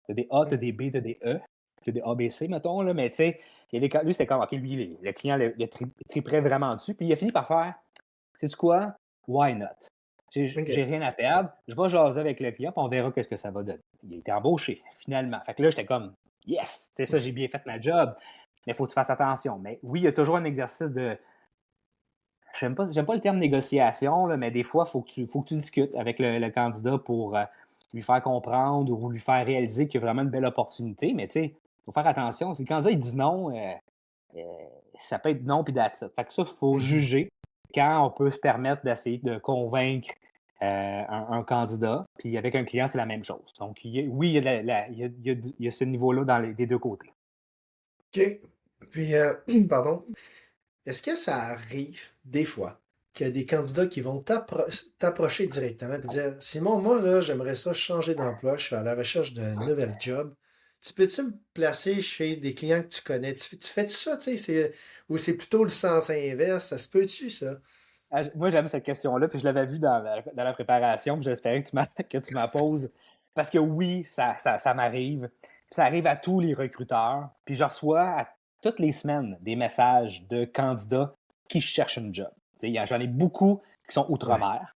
Tu as des A, tu as des B, tu as des E. c'est des ABC, mettons, là, mais tu sais, lui, c'était comme, OK, lui, le client le triperait vraiment dessus. Puis il a fini par faire, sais-tu quoi? Why not? J'ai OK. rien à perdre. Je vais jaser avec le client, puis on verra qu'est-ce que ça va donner. Il a été embauché, finalement. Fait que là, j'étais comme, yes, c'est ça, j'ai bien fait ma job. Mais il faut que tu fasses attention. Mais oui, il y a toujours un exercice de. J'aime pas le terme négociation, là, mais des fois, faut que tu discutes avec le candidat pour lui faire comprendre ou lui faire réaliser qu'il y a vraiment une belle opportunité. Mais tu sais, il faut faire attention. Si le candidat il dit non, euh, ça peut être non puis that's it. Fait que ça, il faut Mhm. juger quand on peut se permettre d'essayer de convaincre un candidat. Puis avec un client, c'est la même chose. Donc, oui, il y a, il y a ce niveau-là des deux côtés. OK. Puis, pardon. Est-ce que ça arrive des fois qu'il y a des candidats qui vont t'approcher directement et dire Simon, moi là, j'aimerais ça changer d'emploi, je suis à la recherche d'un nouvel job. Tu peux-tu me placer chez des clients que tu connais? Tu fais-tu ça, tu sais, ou c'est plutôt le sens inverse? Ça se peut-tu, ça? Moi, j'aime cette question-là, puis je l'avais vue dans la préparation, puis j'espérais que que tu m'en poses. Parce que oui, ça m'arrive. Puis ça arrive à tous les recruteurs. Puis je reçois toutes les semaines des messages de candidats qui cherchent une job. J'en ai beaucoup qui sont Ouais. outre-mer,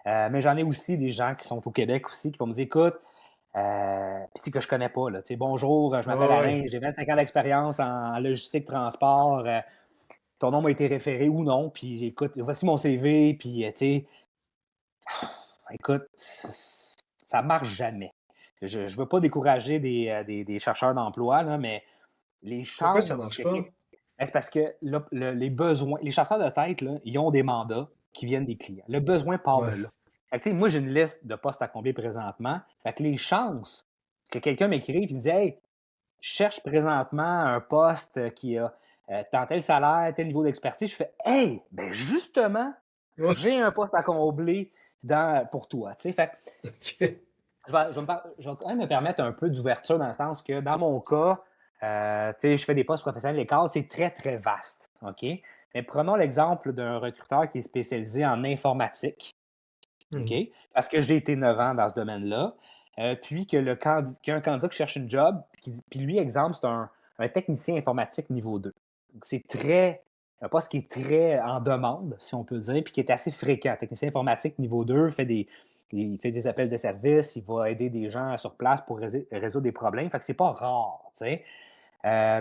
mais j'en ai aussi des gens qui sont au Québec aussi qui vont me dire, écoute, puis que je connais pas, là, bonjour, je m'appelle Ouais, Alain, ouais. j'ai 25 ans d'expérience en logistique transport. Ton nom m'a été référé ou non, puis écoute, voici mon CV, puis tu sais, écoute, ça marche jamais. Je ne veux pas décourager des chercheurs d'emploi, là, mais les Pourquoi ça chances marche que. pas? C'est parce que les besoins, les chasseurs de tête, là, ils ont des mandats qui viennent des clients. Le besoin part de Ouais. là. Fait que, tu sais, moi, j'ai une liste de postes à combler présentement. Fait que les chances que quelqu'un m'écrive et me dise Hey, je cherche présentement un poste qui a tant tel salaire, tel niveau d'expertise. Je fais Hey, ben justement, Ouais. j'ai un poste à combler pour toi. Tu sais, fait OK. je vais quand même me permettre un peu d'ouverture dans le sens que dans mon cas, tu sais, je fais des postes professionnels, les cadres, c'est très, très vaste. OK? Mais prenons l'exemple d'un recruteur qui est spécialisé en informatique. OK? Mhm. Parce que j'ai été 9 ans dans ce domaine-là. Puis que qu'il y a un candidat qui cherche une job, puis lui, exemple, c'est un technicien informatique niveau 2. Donc, c'est un poste qui est très en demande, si on peut dire, puis qui est assez fréquent. Technicien informatique niveau 2 il fait des appels de service, il va aider des gens sur place pour résoudre des problèmes. Fait que c'est pas rare, tu sais.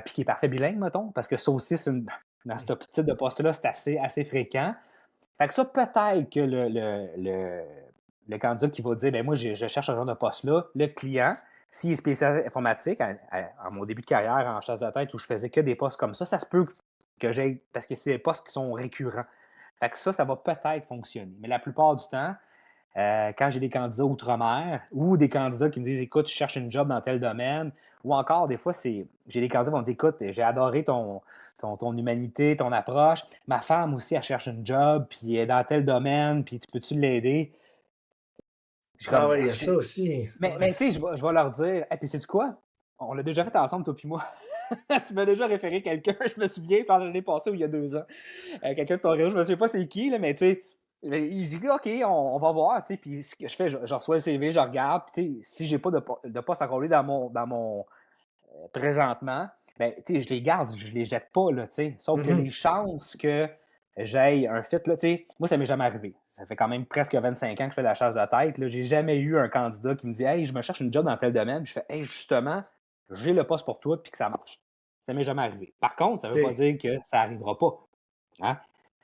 Puis qui est parfait bilingue, mettons, parce que ça aussi, dans ce type de poste-là, c'est assez fréquent. Fait que ça, peut-être que le candidat qui va dire ben moi, je cherche un genre de poste-là, le client, s'il est spécialisé informatique, à mon début de carrière en chasse de tête où je faisais que des postes comme ça se peut que j'aille, parce que c'est des postes qui sont récurrents. Fait que ça va peut-être fonctionner. Mais la plupart du temps, quand j'ai des candidats outre-mer ou des candidats qui me disent écoute, je cherche une job dans tel domaine, ou encore des fois, j'ai des candidats qui vont me dire écoute, j'ai adoré ton humanité, ton approche. Ma femme aussi, elle cherche une job, puis elle est dans tel domaine, puis tu peux-tu l'aider? Je suis Ah comme, ouais, il y a ça aussi. mais Ouais. tu sais, je vais leur dire, et puis c'est quoi? On l'a déjà fait ensemble, toi puis moi. Tu m'as déjà référé quelqu'un, je me souviens, par l'année passée ou il y a 2 ans. Quelqu'un de ton réseau, je me souviens pas c'est qui, là, mais tu sais, j'ai dit, OK, on va voir, tu sais, puis ce que je fais, je reçois le CV, je regarde, puis tu sais, si j'ai pas de poste à combler dans mon présentement, ben, tu sais, je les garde, je les jette pas, là, tu sais. Sauf que les Mhm. chances que j'aille un fit, là, tu sais, moi, ça m'est jamais arrivé. Ça fait quand même presque 25 ans que je fais la chasse de tête, là. J'ai jamais eu un candidat qui me dit, hey, je me cherche une job dans tel domaine, puis je fais, hey, justement, j'ai le poste pour toi, puis que ça marche. Ça m'est jamais arrivé. Par contre, ça veut pas OK. dire que ça arrivera pas. Hein?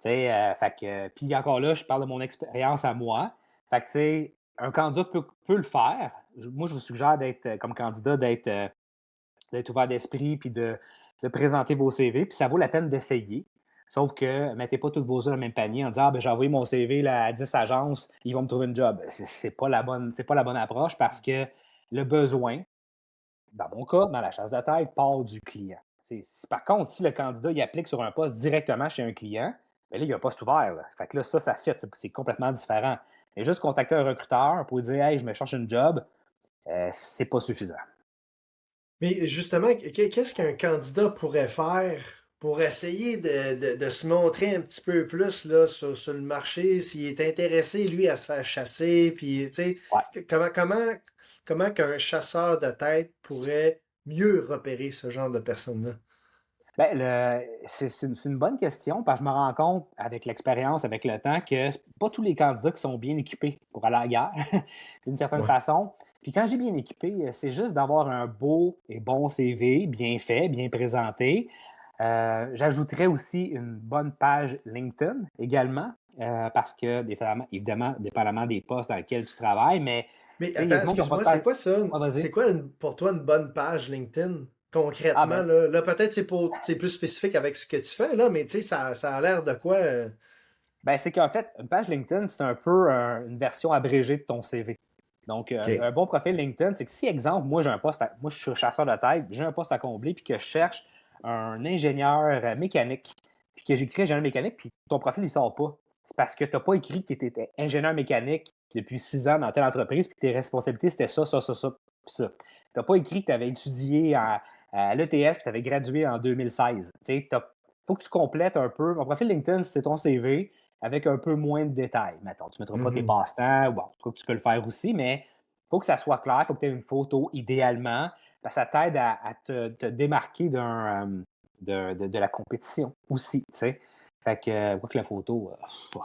Tu sais, fait que, puis encore là, je parle de mon expérience à moi. Fait que, tu sais, un candidat peut le faire. Moi, je vous suggère d'être, comme candidat, d'être ouvert d'esprit puis de présenter vos CV. Puis ça vaut la peine d'essayer. Sauf que mettez pas tous vos œufs dans le même panier en disant ah, ben, j'ai envoyé mon CV là, à 10 agences, ils vont me trouver une job. C'est pas la bonne approche parce que le besoin, dans mon cas, dans la chasse de tête, part du client. Par contre, si le candidat il applique sur un poste directement chez un client, bien là, il y a un poste ouvert. Là. Fait que là, ça fait. C'est complètement différent. Mais juste contacter un recruteur pour lui dire Hey, je me cherche une job, c'est pas suffisant. Mais justement, qu'est-ce qu'un candidat pourrait faire pour essayer de se montrer un petit peu plus là, sur le marché, s'il est intéressé, lui, à se faire chasser, puis, tu sais, Ouais. comment qu'un chasseur de tête pourrait mieux repérer ce genre de personnes-là? Ben, c'est une bonne question parce que je me rends compte, avec l'expérience, avec le temps, que c'est pas tous les candidats qui sont bien équipés pour aller à la guerre, d'une certaine Ouais. façon. Puis quand j'ai bien équipé, c'est juste d'avoir un beau et bon CV, bien fait, bien présenté. J'ajouterais aussi une bonne page LinkedIn également, parce que, évidemment, dépendamment des postes dans lesquels tu travailles, mais Mais il y a attends, du monde qui n'a pas de excuse-moi, c'est page. quoi ça? Ah, vas-y. C'est quoi pour toi une bonne page LinkedIn? Ah, Concrètement, ben, là, peut-être c'est plus spécifique avec ce que tu fais, là, mais tu sais, ça a l'air de quoi? Ben, c'est qu'en fait, une page LinkedIn, c'est un peu une version abrégée de ton CV. Donc, OK. un bon profil LinkedIn, c'est que si, exemple, moi, je suis chasseur de tête, j'ai un poste à combler, puis que je cherche un ingénieur mécanique, puis que j'écris ingénieur mécanique, puis ton profil, il sort pas. C'est parce que tu n'as pas écrit que tu étais ingénieur mécanique depuis 6 ans dans telle entreprise, puis que tes responsabilités, c'était ça, ça, ça, ça, puis ça. Tu n'as pas écrit que tu avais étudié à l'ETS, puis tu avais gradué en 2016. Tu sais, faut que tu complètes un peu. Mon profil LinkedIn, c'était ton CV avec un peu moins de détails. Mettons, tu ne mettras pas tes Mhm. passe-temps, bon, en tout cas, tu peux le faire aussi, mais il faut que ça soit clair, il faut que tu aies une photo idéalement, parce que ça t'aide à te démarquer de la compétition aussi, tu sais. Fait que, quoi que la photo,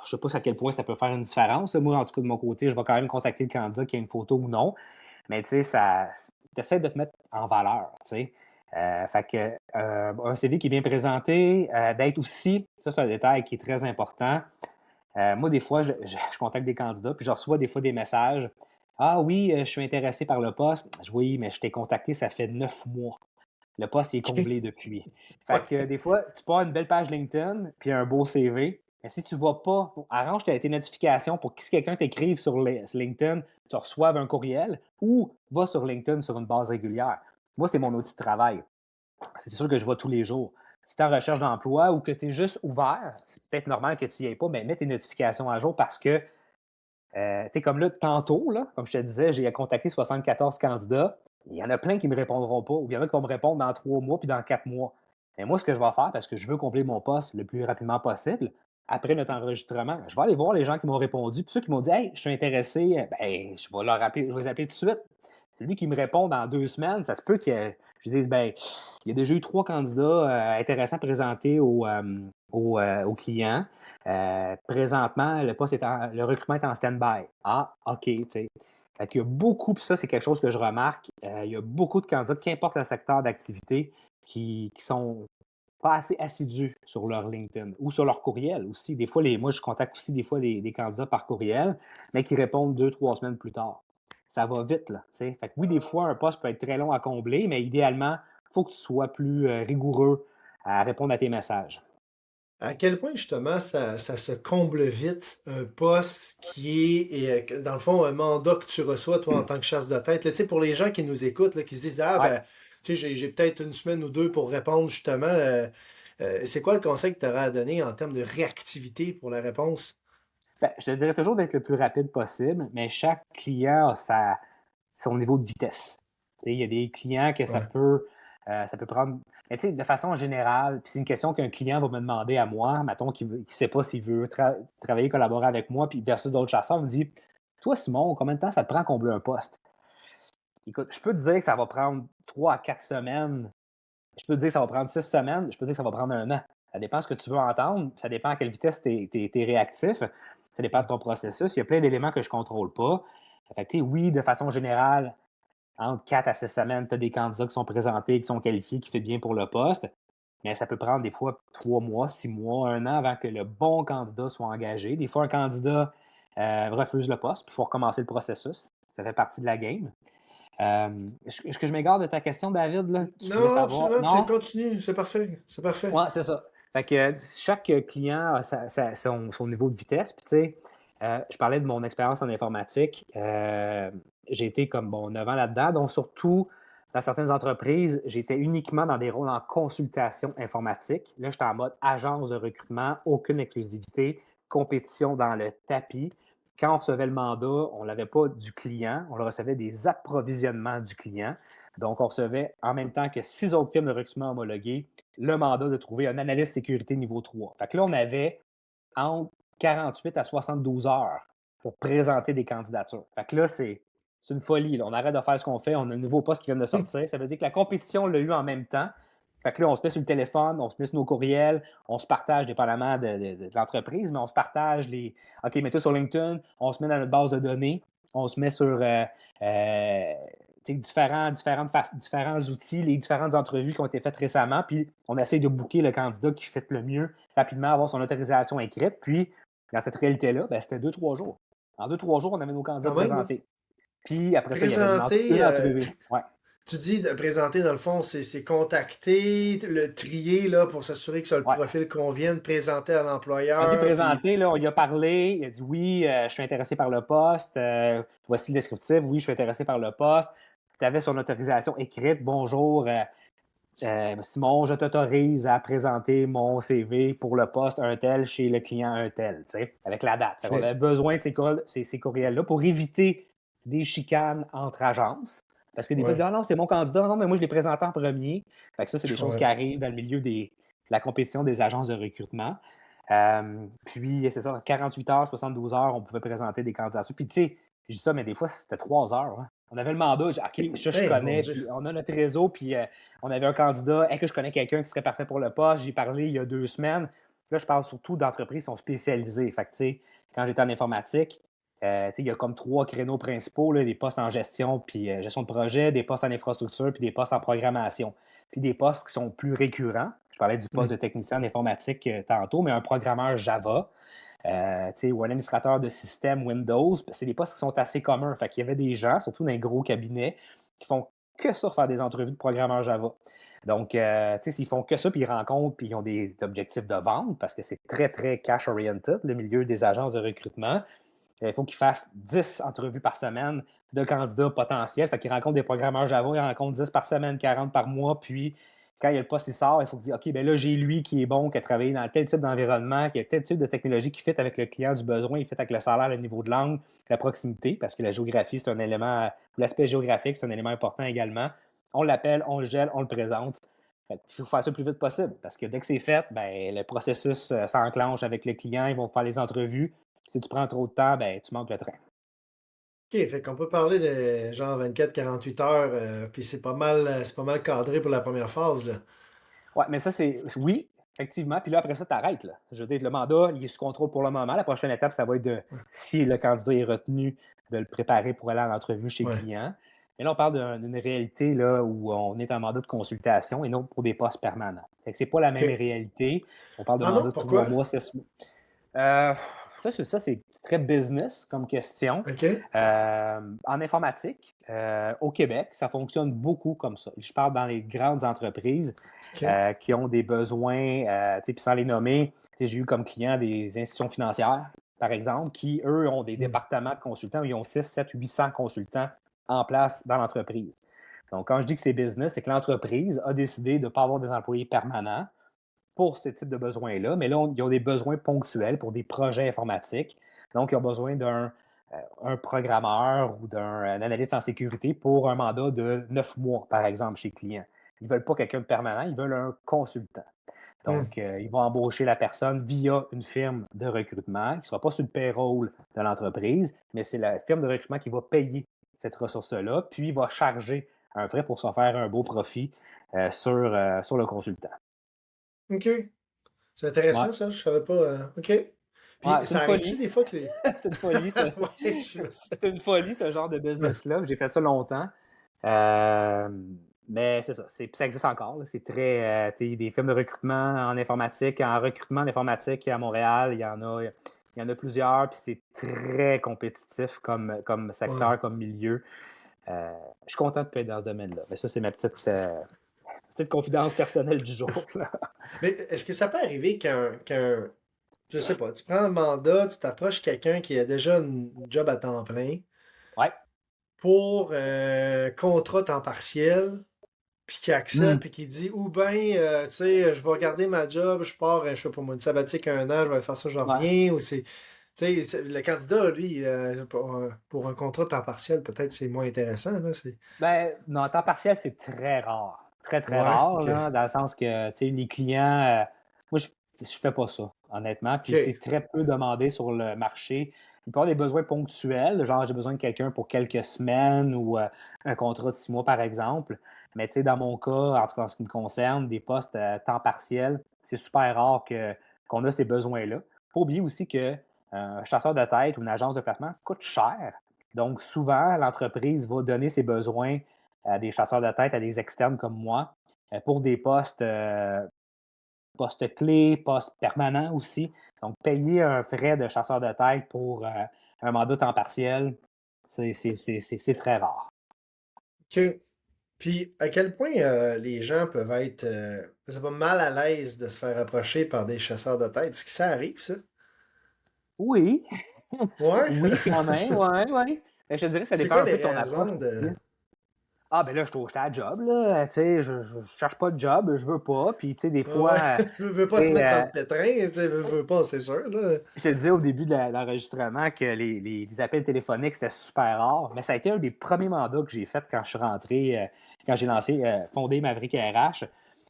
je sais pas à quel point ça peut faire une différence. Moi, en tout cas, de mon côté, je vais quand même contacter le candidat qui a une photo ou non. Mais tu sais, tu essaies de te mettre en valeur, tu sais. Fait que, un CV qui est bien présenté, d'être aussi, ça c'est un détail qui est très important. Moi, des fois, je contacte des candidats, puis je reçois des fois des messages. Ah oui, je suis intéressé par le poste. Oui, mais je t'ai contacté, ça fait 9 mois. Le poste est comblé depuis. Fait que Ouais. des fois, tu peux avoir une belle page LinkedIn, puis un beau CV. Mais si tu ne vois pas, arrange tes notifications pour que si quelqu'un t'écrive sur LinkedIn, tu reçoives un courriel ou va sur LinkedIn sur une base régulière. Moi, c'est mon outil de travail. C'est sûr que je vois tous les jours. Si tu es en recherche d'emploi ou que tu es juste ouvert, c'est peut-être normal que tu n'y ailles pas, mais mets tes notifications à jour parce que, tu sais, comme là, tantôt, là, comme je te disais, j'ai contacté 74 candidats. Il y en a plein qui ne me répondront pas, ou il y en a qui vont me répondre dans 3 mois puis dans 4 mois. Mais moi, ce que je vais faire, parce que je veux combler mon poste le plus rapidement possible, après notre enregistrement, je vais aller voir les gens qui m'ont répondu, puis ceux qui m'ont dit Hey, je suis intéressé, ben, je vais leur appeler, je vais les appeler tout de suite. Celui qui me répond dans 2 semaines, ça se peut que je dise ben, il y a déjà eu 3 candidats intéressants présentés au client. Présentement, le recrutement est en stand-by. Ah, OK, tu sais. Fait qu'il y a beaucoup, puis ça, c'est quelque chose que je remarque, il y a beaucoup de candidats, qu'importe le secteur d'activité, qui sont pas assez assidus sur leur LinkedIn ou sur leur courriel aussi. Des fois, moi, je contacte aussi des fois des candidats par courriel, mais qui répondent 2, 3 semaines plus tard. Ça va vite, là. T'sais. Fait que oui, des fois, un poste peut être très long à combler, mais idéalement, il faut que tu sois plus rigoureux à répondre à tes messages. À quel point justement ça se comble vite un poste qui est, dans le fond, un mandat que tu reçois toi en tant que chasse de tête. Là, tu sais, pour les gens qui nous écoutent, là, qui se disent Ah Ouais. ben, tu sais, j'ai peut-être une semaine ou deux pour répondre justement. C'est quoi le conseil que tu aurais à donner en termes de réactivité pour la réponse? Ben, je te dirais toujours d'être le plus rapide possible, mais chaque client a son niveau de vitesse. Tu sais, il y a des clients que Ouais. ça peut prendre. Mais tu sais, de façon générale, puis c'est une question qu'un client va me demander à moi, mettons, qui ne sait pas s'il veut travailler, collaborer avec moi, puis versus d'autres chasseurs, me dit Toi, Simon, combien de temps ça te prend à combler un poste? Écoute, je peux te dire que ça va prendre 3 à 4 semaines. Je peux te dire que ça va prendre 6 semaines. Je peux te dire que ça va prendre un an. Ça dépend de ce que tu veux entendre. Ça dépend à quelle vitesse tu es réactif. Ça dépend de ton processus. Il y a plein d'éléments que je ne contrôle pas. Fait que, tu sais, oui, de façon générale, entre 4 à 6 semaines, tu as des candidats qui sont présentés, qui sont qualifiés, qui fait bien pour le poste. Mais ça peut prendre des fois 3 mois, 6 mois, un an avant que le bon candidat soit engagé. Des fois, un candidat refuse le poste, puis il faut recommencer le processus. Ça fait partie de la game. Est-ce que je m'égare de ta question, David? Là? Tu voulais Non, savoir? absolument, tu Non? continues, c'est parfait, c'est parfait. Ouais, c'est ça. Fait que chaque client a son niveau de vitesse. Puis, tu sais, je parlais de mon expérience en informatique. J'ai été comme, bon, 9 ans là-dedans. Donc, surtout, dans certaines entreprises, j'étais uniquement dans des rôles en consultation informatique. Là, j'étais en mode agence de recrutement, aucune exclusivité, compétition dans le tapis. Quand on recevait le mandat, on ne l'avait pas du client, on le recevait des approvisionnements du client. Donc, on recevait en même temps que 6 autres firmes de recrutement homologuées le mandat de trouver un analyste sécurité niveau 3. Fait que là, on avait entre 48 à 72 heures pour présenter des candidatures. Fait que là, c'est une folie. Là. On arrête de faire ce qu'on fait. On a un nouveau poste qui vient de sortir. Ça veut dire que la compétition l'a eu en même temps. Fait que là, on se met sur le téléphone, on se met sur nos courriels, on se partage dépendamment de l'entreprise, mais on se partage les. OK, mets-toi sur LinkedIn, on se met dans notre base de données, on se met sur différents outils, les différentes entrevues qui ont été faites récemment, puis on essaie de booker le candidat qui fait le mieux rapidement, avoir son autorisation écrite. Puis, dans cette réalité-là, ben, c'était 2-3 jours. En 2-3 jours, on avait nos candidats Quand même, oui. présentés. Puis après ça, il y avait Présenter, une entrevue. Ouais. tu dis de présenter, dans le fond, c'est contacter, le trier là, pour s'assurer que ça a le Ouais. profil convienne, présenter à On dit l'employeur. Puis présenter, là, on y a parlé, il a dit oui, je suis intéressé par le poste, voici le descriptif, oui, je suis intéressé par le poste. Tu avais son autorisation écrite, bonjour, Simon, je t'autorise à présenter mon CV pour le poste un tel chez le client un tel, tu sais, avec la date. Fait qu'on avait besoin de ces courriels-là pour éviter des chicanes entre agences. Parce que des fois, ils ouais, disent, ah non, c'est mon candidat, non, mais moi, je l'ai présenté en premier. Fait que ça, c'est des choses ouais. qui arrivent dans le milieu de la compétition des agences de recrutement. Puis, c'est ça, 48 heures, 72 heures, on pouvait présenter des candidatures. Puis, tu sais, je dis ça, mais des fois, c'était 3 heures. Hein. On avait le mandat, je dis, OK, je Hey, mon connais, Dieu. puis on a notre réseau, puis on avait un candidat, que je connais quelqu'un qui serait parfait pour le poste. J'ai parlé il y a 2 semaines. Là, je parle surtout d'entreprises qui sont spécialisées. Fait que, tu sais, quand j'étais en informatique, il y a comme 3 créneaux principaux, là, des postes en gestion puis gestion de projet, des postes en infrastructure, puis des postes en programmation. Puis des postes qui sont plus récurrents. Je parlais du poste de technicien en informatique tantôt, mais un programmeur Java, ou un administrateur de système Windows, c'est des postes qui sont assez communs. Fait qu'il y avait des gens, surtout dans les gros cabinets, qui font que ça, faire des entrevues de programmeurs Java. Donc, s'ils font que ça, puis ils rencontrent, puis ils ont des objectifs de vente, parce que c'est très, très cash-oriented, le milieu des agences de recrutement. Il faut qu'ils fassent 10 entrevues par semaine de candidats potentiels. Fait qu'ils rencontrent des programmeurs Java, ils rencontrent 10 par semaine, 40 par mois. Puis, quand il y a le poste qui sort, il faut qu'ils disent OK, ben là, j'ai lui qui est bon, qui a travaillé dans tel type d'environnement, qui a tel type de technologie qui fit avec le client du besoin, il fit avec le salaire, le niveau de langue, la proximité, parce que la géographie, c'est un élément, l'aspect géographique, c'est un élément important également. On l'appelle, on le gèle, on le présente. Il faut faire ça le plus vite possible parce que dès que c'est fait, ben, le processus s'enclenche avec le client, ils vont faire les entrevues. Si tu prends trop de temps, ben, tu manques le train. OK, fait qu'on peut parler de genre 24-48 heures, puis c'est pas mal cadré pour la première phase, là. Ouais, mais ça, c'est. Oui, effectivement. Puis là, après ça, tu arrêtes. Là. Je veux dire, le mandat, il est sous contrôle pour le moment. La prochaine étape, ça va être de, Ouais. si le candidat est retenu, de le préparer pour aller en entrevue chez le Ouais. client. Mais là, on parle d'une réalité là, où on est en mandat de consultation et non pour des postes permanents. Fait que c'est pas la même OK. réalité. On parle de Ah mandat non, de 3 pourquoi? mois, 6 mois. Euh, c'est très business comme question. OK. En informatique, au Québec, ça fonctionne beaucoup comme ça. Je parle dans les grandes entreprises OK. qui ont des besoins, puis sans les nommer, j'ai eu comme client des institutions financières, par exemple, qui, eux, ont des Hmm. départements de consultants où ils ont 6, 7, 800 consultants en place dans l'entreprise. Donc, quand je dis que c'est business, c'est que l'entreprise a décidé de ne pas avoir des employés permanents pour ce type de besoins-là, mais là, ils ont des besoins ponctuels pour des projets informatiques. Donc, ils ont besoin d'un un programmeur ou d'un analyste en sécurité pour un mandat de 9 mois, par exemple, chez le client. Ils ne veulent pas quelqu'un de permanent, ils veulent un consultant. Hmm. Donc, ils vont embaucher la personne via une firme de recrutement qui ne sera pas sur le payroll de l'entreprise, mais c'est la firme de recrutement qui va payer cette ressource-là, puis va charger un frais pour se faire un beau profit sur le consultant. OK. C'est Ouais. intéressant, ça, je savais pas. OK. Puis Ouais, c'est une ça arrive-tu folie. des fois que les. C'est une folie, ça. Ouais, je. C'est une folie, ce genre de Ouais. business-là. J'ai fait ça longtemps. Euh, mais c'est ça. Ça existe encore. Là. C'est très. Tu sais, des firmes de recrutement en informatique, en recrutement en informatique à Montréal, il y en a plusieurs, puis c'est très compétitif comme Ouais. secteur, comme milieu. Je suis content de pas être dans ce domaine-là. Mais ça, c'est ma petite confidence personnelle du jour. Là. Mais est-ce que ça peut arriver je sais pas, tu prends un mandat, tu t'approches quelqu'un qui a déjà une job à temps plein Ouais. pour contrat temps partiel, puis qui Hmm. accepte, puis qui dit, ou bien, tu sais, je vais garder ma job, je pars, je sais pas moi, une sabbatique un an, je vais faire ça, je Ouais. reviens, ou c'est. Tu sais, le candidat, lui, pour un contrat temps partiel, peut-être c'est moins intéressant, là. Ben, non, temps partiel, c'est très rare. Très, très Ouais, rare, ok. là, dans le sens que, tu sais, les clients, moi, je fais pas ça, honnêtement. Puis Ok. c'est très peu demandé sur le marché. Il peut y avoir des besoins ponctuels, genre j'ai besoin de quelqu'un pour quelques semaines ou un contrat de 6 mois, par exemple. Mais tu sais, dans mon cas, en tout cas en ce qui me concerne, des postes temps partiel, c'est super rare qu'on a ces besoins-là. Il faut oublier aussi qu'un chasseur de tête ou une agence de placement coûte cher. Donc, souvent, l'entreprise va donner ses besoins à des chasseurs de tête, à des externes comme moi, pour des postes clés, postes permanents aussi. Donc, payer un frais de chasseur de tête pour un mandat temps partiel, c'est très rare. OK. Puis, à quel point les gens peuvent être, je sais pas, mal à l'aise de se faire approcher par des chasseurs de tête? Est-ce que ça arrive, ça? Oui, Ouais? oui, quand même, ouais, ouais. Mais je te dirais que ça C'est dépend quoi un les peu de ton approche raisons de... aussi. Ah, ben là, j'étais à job, là. Tu sais, je cherche pas de job, je veux pas. Puis, tu sais, des Ouais, fois, veux pas tu se sais, mettre dans le pétrin, tu sais, veux pas, c'est sûr, là. je te disais au début de l'enregistrement que les appels téléphoniques, c'était super rare, mais ça a été un des premiers mandats que j'ai fait quand je suis rentré, quand j'ai fondé Maverick RH.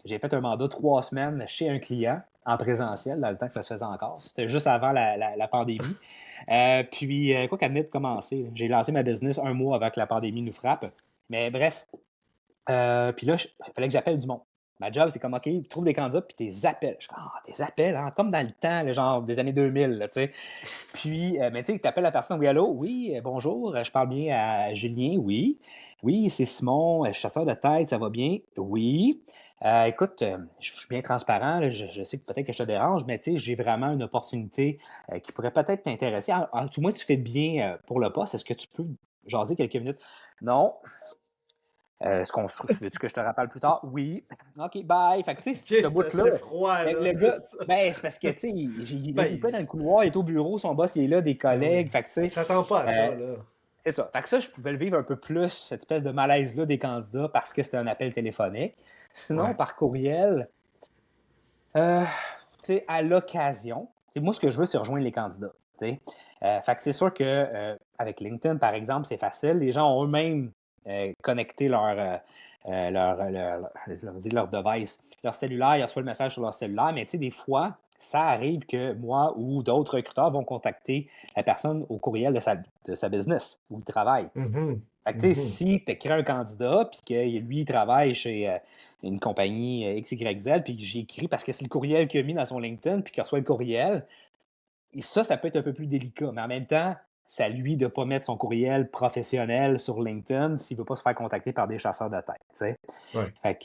J'ai fait un mandat 3 semaines chez un client en présentiel, dans le temps que ça se faisait encore. C'était juste avant la pandémie. Puis, quoi qu'elle venait de commencer, j'ai lancé ma business un mois avant que la pandémie nous frappe. Mais bref, puis là, il fallait que j'appelle du monde. Ma job, c'est comme, OK, tu trouves des candidats, puis tes appels. Je suis comme, ah, des appels, hein, comme dans le temps, le genre des années 2000, là, tu sais. Puis, mais tu sais, tu appelles la personne, oui, allô, oui, bonjour, je parle bien à Julien, oui. Oui, c'est Simon, je suis chasseur de tête, ça va bien? Oui. Écoute, je suis bien transparent, là, je sais que peut-être que je te dérange, mais tu sais, j'ai vraiment une opportunité qui pourrait peut-être t'intéresser. Tout moins, tu fais bien pour le poste. Est-ce que tu peux jaser quelques minutes? Non. Est-ce qu'on se veux-tu que je te rappelle plus tard? Oui. OK, bye. Fait que, tu sais, Ok, ce c'est bout-là, assez froid, là, le c'est gars, ça. ben, c'est parce que, tu sais, il est Ben, coupé dans le couloir, il est au bureau, son boss, il est là, des ben oui. collègues. Fait que, tu Il sais, s'attend pas à euh, ça, là. c'est ça. Fait que ça, je pouvais le vivre un peu plus, cette espèce de malaise-là des candidats parce que c'était un appel téléphonique. Sinon, Ouais. par courriel, euh, tu sais, à l'occasion, tu sais, moi, ce que je veux, c'est rejoindre les candidats. Tu sais. Fait que c'est sûr que avec LinkedIn, par exemple, c'est facile. Les gens ont eux-mêmes connecté leur device, leur cellulaire, ils reçoivent le message sur leur cellulaire, mais tu sais, des fois, ça arrive que moi ou d'autres recruteurs vont contacter la personne au courriel de sa business où il travaille. Mhm. Fait que, tu sais, Mhm. si tu écris un candidat, puis que lui, il travaille chez une compagnie XYZ, puis que j'ai écrit parce que c'est le courriel qu'il a mis dans son LinkedIn, puis qu'il reçoit le courriel, et ça peut être un peu plus délicat. Mais en même temps, c'est à lui de ne pas mettre son courriel professionnel sur LinkedIn s'il ne veut pas se faire contacter par des chasseurs de tête. Tu sais. Ouais. Fait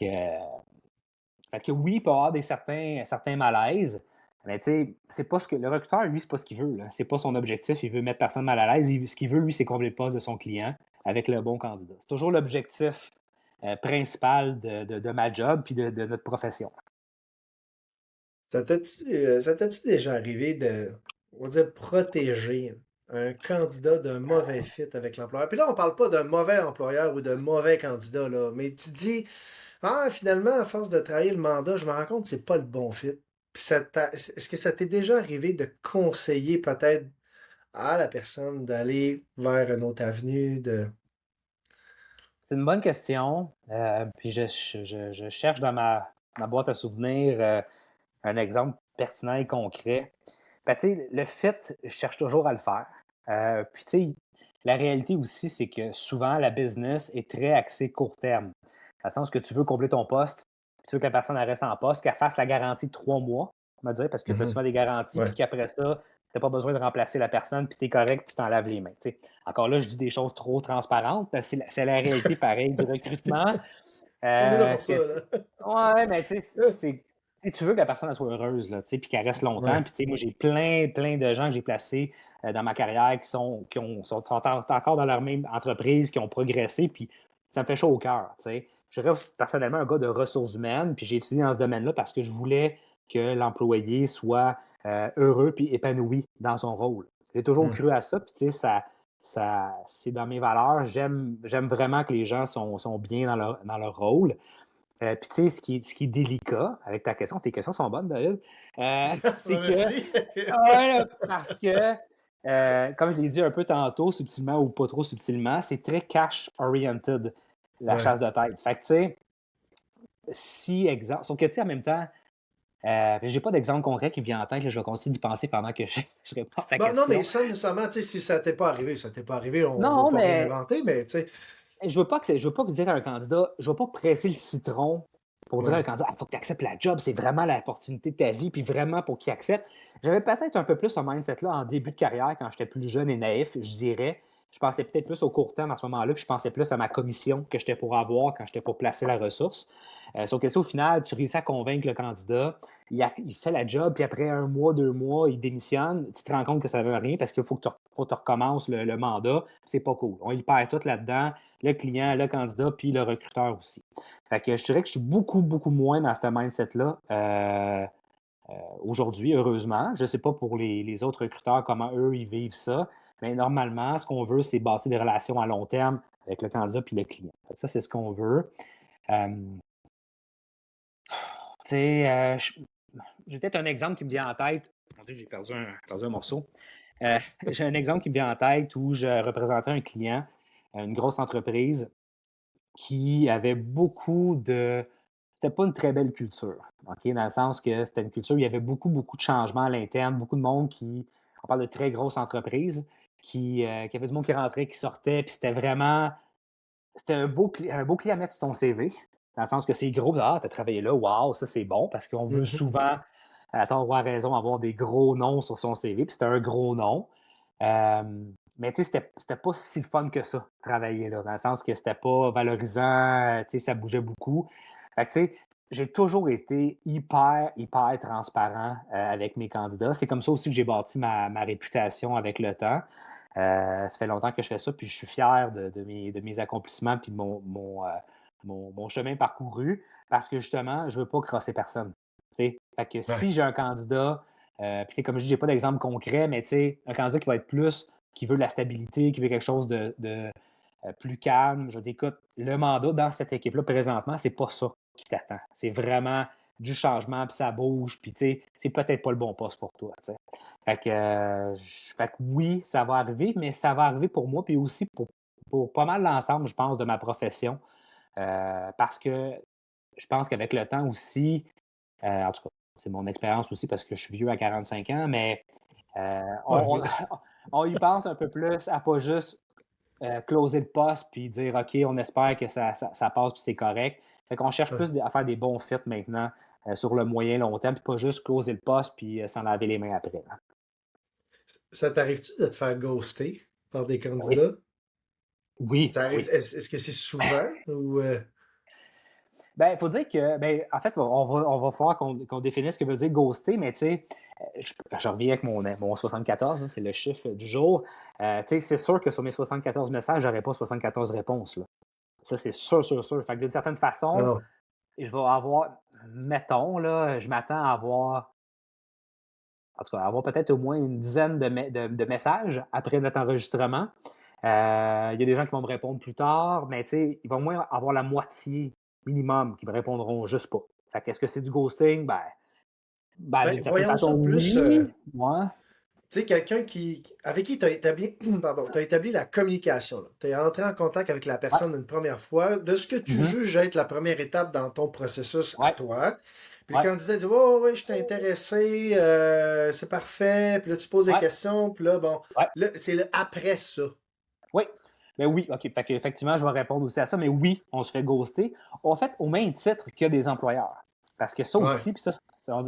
que oui, il peut y avoir certains malaises, mais tu sais, c'est pas ce que le recruteur, lui, c'est pas ce qu'il veut. Là. C'est pas son objectif. Il veut mettre personne mal à l'aise. Ce qu'il veut, lui, c'est combler le poste de son client avec le bon candidat. C'est toujours l'objectif principal de ma job puis de notre profession. Ça t'as-tu déjà arrivé de, on va dire, protéger un candidat d'un mauvais fit avec l'employeur? Puis là, on parle pas d'un mauvais employeur ou d'un mauvais candidat, là, mais tu te dis, ah, finalement, à force de travailler le mandat, je me rends compte que c'est pas le bon fit. Puis est-ce que ça t'est déjà arrivé de conseiller peut-être à la personne d'aller vers une autre avenue de... C'est une bonne question. Puis je cherche dans ma boîte à souvenirs un exemple pertinent et concret. Ben, tu sais, le fait, je cherche toujours à le faire. Puis, tu sais, la réalité aussi, c'est que souvent, la business est très axée court terme. Dans le sens que tu veux combler ton poste, puis tu veux que la personne elle reste en poste, qu'elle fasse la garantie de 3 mois, on va dire, parce que tu as Mhm. souvent des garanties, Ouais. puis qu'après ça, tu n'as pas besoin de remplacer la personne, puis tu es correct, tu t'en laves les mains. Tu sais. Encore là, je dis des choses trop transparentes, mais c'est la réalité pareille du recrutement. On est là pour ça, Que là. Ouais, mais tu sais, tu veux que la personne elle soit heureuse, là, tu sais, puis qu'elle reste longtemps. Ouais. Puis, tu sais, moi, j'ai plein de gens que j'ai placés dans ma carrière sont encore dans leur même entreprise, qui ont progressé, puis ça me fait chaud au cœur, tu sais. Je reste personnellement un gars de ressources humaines, puis j'ai étudié dans ce domaine-là parce que je voulais que l'employé soit heureux puis épanoui dans son rôle. J'ai toujours Hmm. cru à ça, puis tu sais, c'est dans mes valeurs. J'aime vraiment que les gens sont bien dans leur rôle. Puis, tu sais, ce qui est délicat avec ta question, tes questions sont bonnes, David, c'est Ouais, que, merci. ouais, parce que, comme je l'ai dit un peu tantôt, subtilement ou pas trop subtilement, c'est très cash-oriented, la Ouais. chasse de tête. Fait que, tu sais, si, exemple, sauf que, tu sais, en même temps, J'ai pas d'exemple concret qui me vient en tête, là, je vais continuer d'y penser pendant que je réponds à ta Bon, non, mais question. ça, nécessairement, tu sais, si ça t'est pas arrivé, ça t'est pas arrivé, on veut Non, pas rien mais inventer, mais tu sais, je veux pas dire à un candidat, je veux pas presser le citron pour dire à un ouais. candidat, il faut que tu acceptes la job, c'est vraiment l'opportunité de ta vie, puis vraiment pour qu'il accepte. J'avais peut-être un peu plus ce mindset-là en début de carrière quand j'étais plus jeune et naïf, je dirais. Je pensais peut-être plus au court terme à ce moment-là, puis je pensais plus à ma commission que j'étais pour avoir quand j'étais pour placer la ressource. Sauf que ça, au final, tu réussis à convaincre le candidat, il fait la job, puis après 1 mois, 2 mois, il démissionne, tu te rends compte que ça ne donne rien parce qu'il faut que tu recommences le mandat, c'est pas cool. On y perd tout là-dedans, le client, le candidat, puis le recruteur aussi. Fait que je dirais que je suis beaucoup, beaucoup moins dans ce mindset-là aujourd'hui, heureusement. Je ne sais pas pour les autres recruteurs comment eux, ils vivent ça, mais normalement, ce qu'on veut, c'est bâtir des relations à long terme avec le candidat puis le client. Fait que ça, c'est ce qu'on veut. Euh, tu sais, j'ai peut-être un exemple qui me vient en tête. Mon Dieu, j'ai perdu un morceau. J'ai un exemple qui me vient en tête où je représentais un client, une grosse entreprise qui avait beaucoup de. C'était pas une très belle culture, OK? Dans le sens que c'était une culture où il y avait beaucoup, beaucoup de changements à l'interne, beaucoup de monde qui. On parle de très grosses entreprises, qui avait du monde qui rentrait, qui sortait, puis c'était vraiment. C'était un beau client à mettre sur ton CV, dans le sens que c'est gros. Ah, tu as travaillé là, waouh, ça c'est bon, parce qu'on veut Mhm. souvent, à tort ou à raison, avoir des gros noms sur son CV, puis c'était un gros nom. Euh, mais tu sais, c'était pas si fun que ça, travailler là, dans le sens que c'était pas valorisant, tu sais, ça bougeait beaucoup. Fait que tu sais, j'ai toujours été hyper, hyper transparent avec mes candidats. C'est comme ça aussi que j'ai bâti ma réputation avec le temps. Ça fait longtemps que je fais ça, puis je suis fier de mes accomplissements puis mon chemin parcouru parce que justement, je ne veux pas crosser personne. T'sais. Fait que Ouais. si j'ai un candidat, puis comme je dis, j'ai pas d'exemple concret, mais un candidat qui va être plus, qui veut de la stabilité, qui veut quelque chose de plus calme, je dis, écoute, le mandat dans cette équipe-là, présentement, c'est pas ça qui t'attend. C'est vraiment du changement, puis ça bouge, puis tu sais, c'est peut-être pas le bon poste pour toi. T'sais. Fait que oui, ça va arriver, mais ça va arriver pour moi, puis aussi pour pas mal l'ensemble, je pense, de ma profession. Parce que je pense qu'avec le temps aussi, en tout cas, c'est mon expérience aussi parce que je suis vieux à 45 ans, mais Ouais, on y pense un peu plus à pas juste closer le poste puis dire OK, on espère que ça passe puis c'est correct. Fait qu'on cherche ouais. plus à faire des bons fits maintenant sur le moyen long terme, puis pas juste closer le poste puis s'en laver les mains après. Hein. Ça t'arrive-tu de te faire ghoster par des Oui, candidats? oui, Ça arrive, oui. est-ce que c'est souvent ou Ben, il faut dire que, ben, en fait, on va falloir qu'on définisse ce que veut dire ghoster, mais tu sais, je reviens avec mon 74, hein, c'est le chiffre du jour. Tu sais, c'est sûr que sur mes 74 messages, j'aurais pas 74 réponses. Là. Ça, c'est sûr, sûr, sûr. Fait que d'une certaine façon, non? je vais avoir, mettons, là, je m'attends à avoir, en tout cas, à avoir peut-être au moins une dizaine de messages après notre enregistrement. Il y a des gens qui vont me répondre plus tard, mais tu sais, il va au moins avoir la moitié minimum qui me répondront juste pas. Fait qu'est-ce que c'est du ghosting? Ben, Ben, d'une certaine voyons façon, ça plus. oui. Ouais. Tu sais, quelqu'un avec qui tu as établi, pardon, t'as établi la communication. Tu es entré en contact avec la Ouais. personne une première fois, de ce que tu Mhm. juges être la première étape dans ton processus à Ouais. toi. Puis le Ouais. candidat dit: ouais, ouais, ouais, je t'ai intéressé, c'est parfait. Puis là, tu poses des Ouais. questions. Puis là, bon, Ouais. là, c'est le après ça. Oui. Ben oui, OK. Fait qu'effectivement, je vais répondre aussi à ça, mais oui, on se fait ghoster. En fait, au même titre que des employeurs. Parce que ça Ouais. aussi, puis ça,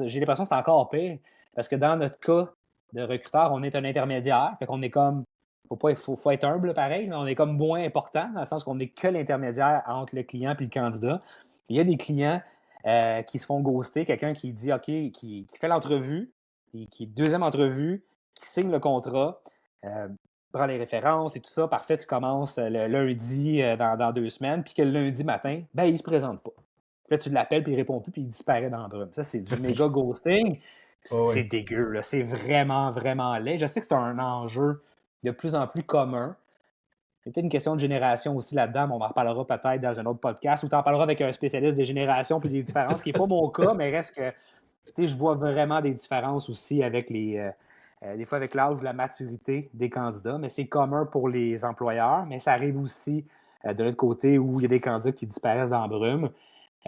j'ai l'impression que c'est encore pire. Parce que dans notre cas de recruteur, on est un intermédiaire. Fait qu'on est comme. Faut être humble pareil, mais on est comme moins important, dans le sens qu'on n'est que l'intermédiaire entre le client et le candidat. Il y a des clients qui se font ghoster, quelqu'un qui dit OK, qui fait l'entrevue, qui deuxième entrevue, qui signe le contrat. euh, Prends les références et tout ça. Parfait, tu commences le lundi dans 2 semaines, puis que le lundi matin, ben, il se présente pas. Puis là, tu l'appelles, puis il répond plus, puis il disparaît dans la brume. Ça, c'est du méga ghosting. Oh, C'est ouais. dégueu, là. C'est vraiment, vraiment laid. Je sais que c'est un enjeu de plus en plus commun. Il y a peut-être une question de génération aussi là-dedans, mais on en reparlera peut-être dans un autre podcast, ou tu en parleras avec un spécialiste des générations puis des différences, ce qui n'est pas mon cas, mais reste que je vois vraiment des différences aussi avec des fois avec l'âge ou la maturité des candidats, mais c'est commun pour les employeurs, mais ça arrive aussi de l'autre côté où il y a des candidats qui disparaissent dans la brume.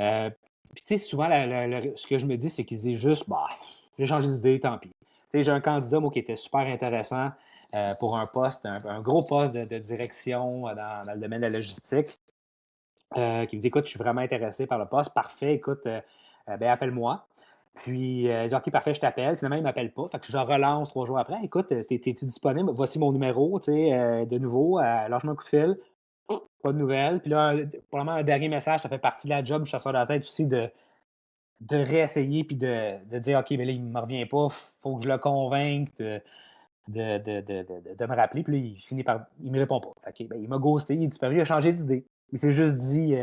Euh, Puis, tu sais, souvent, ce que je me dis, c'est qu'ils disent juste, bah, j'ai changé d'idée, tant pis. Tu sais, j'ai un candidat, moi, qui était super intéressant pour un poste, un gros poste de direction dans le domaine de la logistique, qui me dit, écoute, je suis vraiment intéressé par le poste. Parfait, écoute, ben, appelle-moi. Puis, il dit, OK, parfait, je t'appelle. Finalement, il ne m'appelle pas. Fait que je relance 3 jours après. Écoute, t'es-tu disponible? Voici mon numéro, tu sais, de nouveau. Lâche-moi un coup de fil. Pas de nouvelles. Puis là, probablement un dernier message, ça fait partie de la job du chasseur de la tête aussi de réessayer puis de dire OK, mais là, il ne me revient pas, faut que je le convainque de me rappeler. Puis là, il finit par. Il me répond pas. Fait que, ben, il m'a ghosté, il est disparu, il a changé d'idée. Il s'est juste dit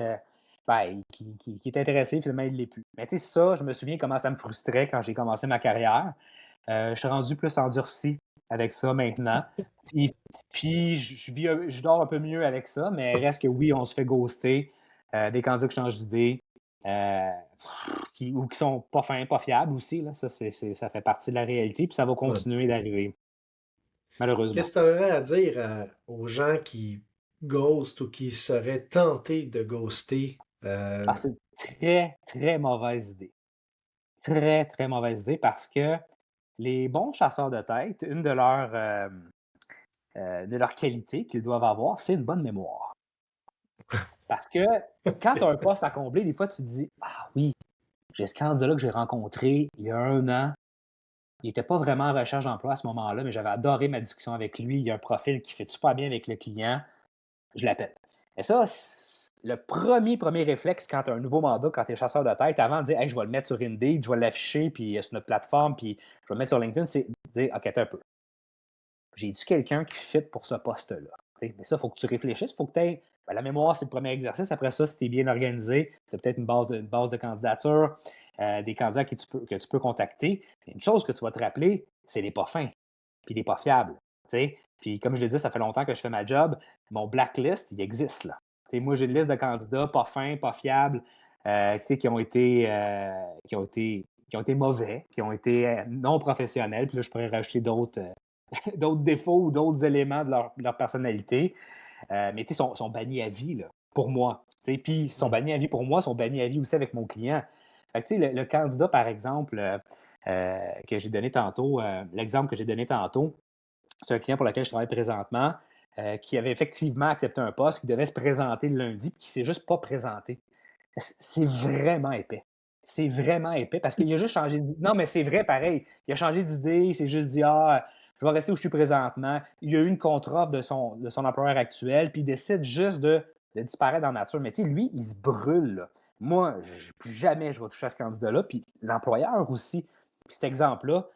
ben, qu'il est intéressé, finalement, il ne l'est plus. Mais tu sais, ça, je me souviens comment ça me frustrait quand j'ai commencé ma carrière. Je suis rendu plus endurci avec ça maintenant. Puis, puis je dors un peu mieux avec ça, mais reste que oui, on se fait ghoster. Des candidats qui changent d'idée. Euh, ou qui sont pas fins, pas fiables aussi. Là. Ça, ça fait partie de la réalité, puis ça va Ouais. continuer d'arriver, malheureusement. Qu'est-ce que tu aurais à dire aux gens qui ghostent ou qui seraient tentés de ghoster? Ah, c'est une très, très mauvaise idée. Très, très mauvaise idée parce que les bons chasseurs de tête, de leurs qualités qu'ils doivent avoir, c'est une bonne mémoire. Parce que quand tu as un poste à combler, des fois, tu te dis ah oui, j'ai ce candidat-là que j'ai rencontré il y a 1 an. Il n'était pas vraiment en recherche d'emploi à ce moment-là, mais j'avais adoré ma discussion avec lui. Il a un profil qui fait super bien avec le client. Je l'appelle. Et ça, le premier réflexe quand tu as un nouveau mandat, quand tu es chasseur de tête, avant de dire hey, je vais le mettre sur Indeed, je vais l'afficher puis sur notre plateforme, puis je vais le mettre sur LinkedIn, c'est de dire OK, attends un peu. J'ai-tu quelqu'un qui fit pour ce poste-là? Mais ça, il faut que tu réfléchisses. Il faut que tu aies. Ben, la mémoire, c'est le premier exercice. Après ça, si tu es bien organisé, tu as peut-être une base de candidature, des candidats que tu peux contacter. Une chose que tu vas te rappeler, c'est les pas fins, puis les pas fiables. T'sais. Puis comme je l'ai dit, ça fait longtemps que je fais ma job. Mon blacklist, il existe là. T'sais, moi, j'ai une liste de candidats pas fins, pas fiables, qui ont été mauvais, qui ont été non professionnels. Puis là, je pourrais rajouter d'autres défauts ou d'autres éléments de leur personnalité. Mais ils sont bannis à vie, là, pour moi. Puis ils sont bannis à vie pour moi, ils sont bannis à vie aussi avec mon client. Fait que, le candidat, par exemple, que j'ai donné tantôt, l'exemple que j'ai donné tantôt, c'est un client pour lequel je travaille présentement, qui avait effectivement accepté un poste, qui devait se présenter le lundi, puis qui ne s'est juste pas présenté. C'est vraiment épais. C'est vraiment épais parce qu'il a juste changé d'idée. Non, mais c'est vrai, pareil. Il a changé d'idée, il s'est juste dit ah, je vais rester où je suis présentement. Il a eu une contre-offre de son employeur actuel, puis il décide juste de disparaître dans la nature. Mais tu sais, lui, il se brûle. Là. Moi, plus jamais je vais toucher à ce candidat-là, puis l'employeur aussi. Puis cet exemple-là,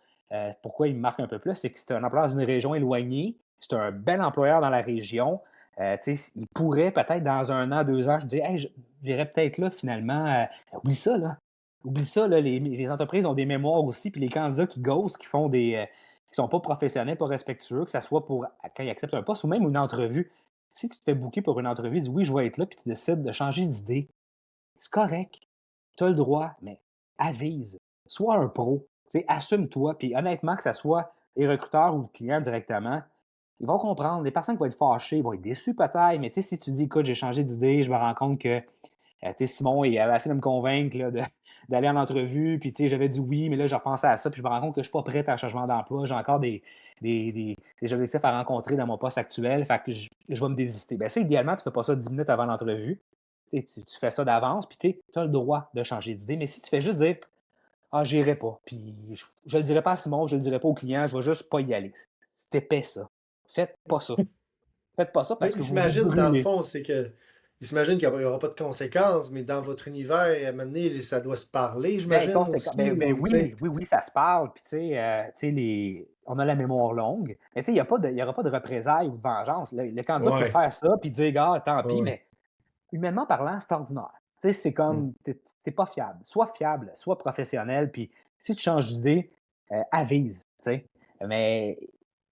pourquoi il me marque un peu plus, c'est que c'est un employeur d'une région éloignée, c'est un bel employeur dans la région. Il pourrait peut-être dans 1 an, 2 ans, je dis hey, j'irais peut-être là finalement. Oublie ça, là. Oublie ça, là. Les entreprises ont des mémoires aussi, puis les candidats qui ghostent, qui font qui sont pas professionnels, pas respectueux, que ce soit pour quand ils acceptent un poste ou même une entrevue. Si tu te fais booker pour une entrevue, dis oui, je vais être là, puis tu décides de changer d'idée, c'est correct. Tu as le droit, mais avise. Sois un pro. Assume-toi. Puis honnêtement, que ce soit les recruteurs ou le client directement, ils vont comprendre. Les personnes qui vont être fâchées, vont être déçues peut-être, mais si tu dis, écoute, j'ai changé d'idée, je me rends compte que Simon, il avait essayé de me convaincre d'aller en entrevue, puis j'avais dit oui, mais là, je repensais à ça, puis je me rends compte que je ne suis pas prêt à un changement d'emploi. J'ai encore des objectifs à rencontrer dans mon poste actuel, fait que je vais me désister. Bien, ça, idéalement, tu ne fais pas ça 10 minutes avant l'entrevue. Tu fais ça d'avance, puis tu as le droit de changer d'idée. Mais si tu fais juste dire ah, j'irai pas, puis je le dirai pas à Simon, je le dirai pas au client, je vais juste pas y aller. C'est épais, ça. Faites pas ça. Faites pas ça Mais parce que il vous vous s'imagine, dans le brûlez. fond, c'est que. Il s'imagine qu'il n'y aura pas de conséquences, mais dans votre univers, à un moment donné, ça doit se parler, Ben, j'imagine aussi. ben Ou, tu sais. oui, oui, oui, ça se parle. Puis, on a la mémoire longue. Mais, il n'y aura pas de représailles ou de vengeance. Le candidat peut Ouais, faire ça, puis dire, gars, tant ouais, pis, ouais. mais humainement parlant, c'est ordinaire. C'est Hmm. comme, t'es pas fiable. Sois fiable, sois professionnel, puis si tu changes d'idée, avise, tu sais. Mais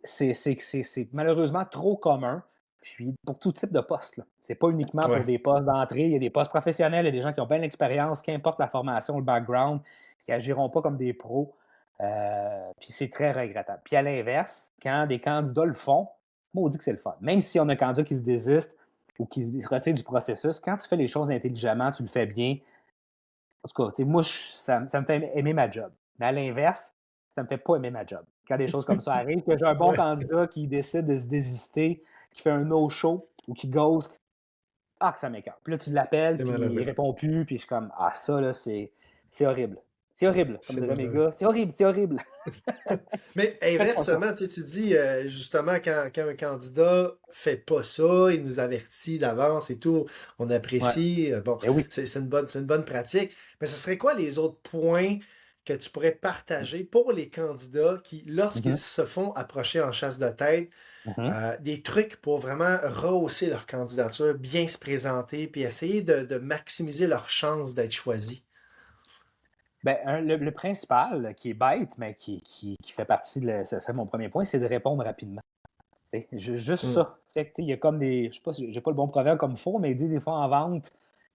c'est malheureusement trop commun, puis pour tout type de poste, là. C'est pas uniquement pour Ouais. des postes d'entrée, il y a des postes professionnels, il y a des gens qui ont bien l'expérience, qu'importe la formation, le background, qui agiront pas comme des pros, puis c'est très regrettable. Puis à l'inverse, quand des candidats le font, moi, on dit que c'est le fun. Même si on a un candidat qui se désiste, ou qui se retire du processus, quand tu fais les choses intelligemment, tu le fais bien, En tout cas, tu sais, moi, ça me fait aimer ma job. Mais à l'inverse, ça me fait pas aimer ma job. Quand des choses comme ça arrivent, que j'ai un bon Ouais, candidat qui décide de se désister, qui fait un no-show ou qui ghost, que ça m'écoeure. Puis là, tu l'appelles, c'est puis il malheureux. répond plus, puis je suis comme, ça, là, c'est horrible. C'est horrible, comme C'est diraient mes malheureux. gars. C'est horrible, c'est horrible. Mais Faites pas ça. inversement, tu dis justement quand un candidat fait pas ça, il nous avertit d'avance et tout, on Ouais. apprécie. Bon, Ben oui. c'est une bonne pratique. Mais ce serait quoi les autres points que tu pourrais partager pour les candidats qui, lorsqu'ils Mhm, se font approcher en chasse de tête, mhm. des trucs pour vraiment rehausser leur candidature, bien se présenter, puis essayer de maximiser leurs chances d'être choisis? Ben, le principal, qui est bête, mais qui fait partie ça serait mon premier point, c'est de répondre rapidement. T'sais, juste Hmm. ça. Fait que, il y a comme des. Je sais pas si j'ai pas le bon proverbe comme faux, mais il dit des fois en vente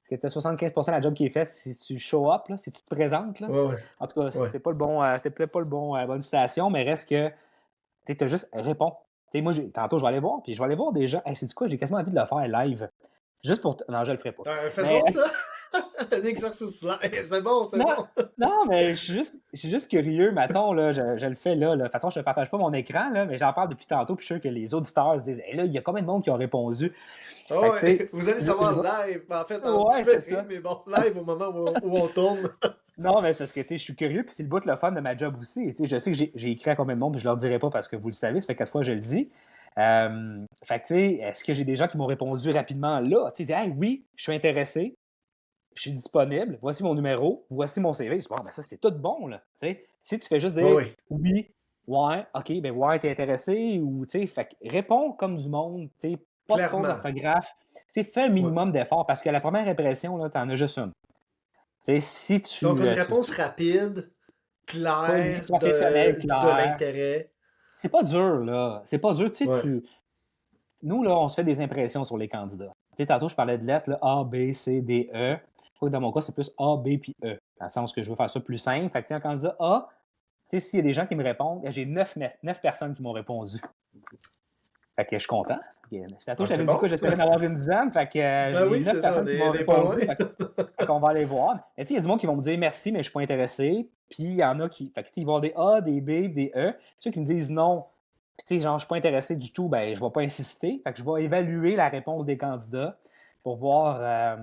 que tu as 75% de la job qui est faite si tu show up, là, si tu te présentes. Là. Ouais, ouais, En tout cas, ouais. c'était pas le bon, c'était peut-être pas le bon, la bonne citation, mais reste que tu as juste réponds. Moi, tantôt, je vais aller voir, puis je vais aller voir des gens. Hey, c'est du quoi, j'ai quasiment envie de le faire live. Juste pour. Non, je le ferai pas. Mais Faisons ça! Un exercice là. C'est bon, c'est non, bon. non, mais je suis juste curieux. Mettons, là, je le fais là. De toute façon, je ne partage pas mon écran, là, mais j'en parle depuis tantôt. Puis je suis sûr que les auditeurs se disent hey, là, il y a combien de monde qui ont répondu? Ah Fait que, tu ouais, sais, vous allez savoir live, en fait en ouais, c'est différé, ça. mais bon, live au moment où on tourne. Non, mais c'est parce que je suis curieux, puis c'est le bout de le fun de ma job aussi. Je sais que j'ai écrit à combien de monde, puis je leur dirai pas parce que vous le savez, ça fait 4 fois que je le dis. Fait que, tu sais, est-ce que j'ai des gens qui m'ont répondu rapidement là? Tu sais, hey, oui, je suis intéressé, je suis disponible, voici mon numéro, voici mon CV. Je dis, bon, ben ça, c'est tout bon, là. Tu sais, si tu fais juste Oui, dire oui, oui, ouais, OK, ben ouais, t'es intéressé, ou, tu sais, fait que réponds comme du monde, tu sais, pas de faute clairement. d'orthographe. Tu sais, fais un Ouais. minimum d'efforts parce que la première impression, là, t'en as juste une. Tu sais, si Donc, tu, une réponse rapide, claire, professionnel, de clair, l'intérêt. c'est pas dur, là. C'est pas dur. Tu sais, Ouais. nous, là, on se fait des impressions sur les candidats. Tu sais, tantôt, je parlais de lettres, là, A, B, C, D, E. Je crois que dans mon cas, c'est plus A, B puis E. Dans le sens que je veux faire ça plus simple. Fait que, tu sais, un candidat A, tu sais, s'il y a des gens qui me répondent, j'ai 9 personnes qui m'ont répondu. Fait que je suis content. Tantôt, Ah, je c'est t'avais dit quoi? bon. J'espérais en avoir une dizaine. Fait que Ben j'ai oui, 9 c'est ça, personnes qui m'ont on est pas répondu. loin. Fait qu'on va aller voir. Mais tu sais, il y a du monde qui vont me dire merci, mais je suis pas intéressé. Puis il y en a qui. Fait que, tu sais, ils vont avoir des A, des B, des E. Ceux qui me disent non, puis tu sais, genre, je suis pas intéressé du tout, ben, je vais pas insister. Fait que je vais évaluer la réponse des candidats pour voir. Là,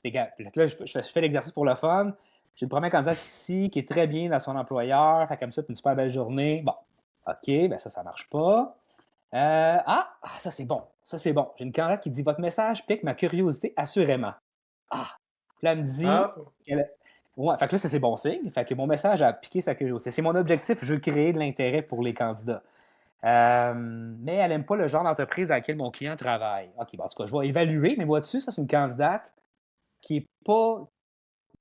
je fais l'exercice pour le fun. J'ai le premier candidat ici qui est très bien dans son employeur. Fait comme ça, une super belle journée. Bon, OK, ben ça marche pas. Ça c'est bon. Ça c'est bon. J'ai une candidate qui dit votre message pique ma curiosité assurément. Ah, puis là, elle me dit Ah, qu'elle. Ouais, fait que là, ça c'est bon signe. Fait que mon message a piqué sa curiosité. C'est mon objectif, je veux créer de l'intérêt pour les candidats. Mais elle n'aime pas le genre d'entreprise dans laquelle mon client travaille. OK, bon, en tout cas, je vais évaluer, mais vois-tu, ça, c'est une candidate qui est pas.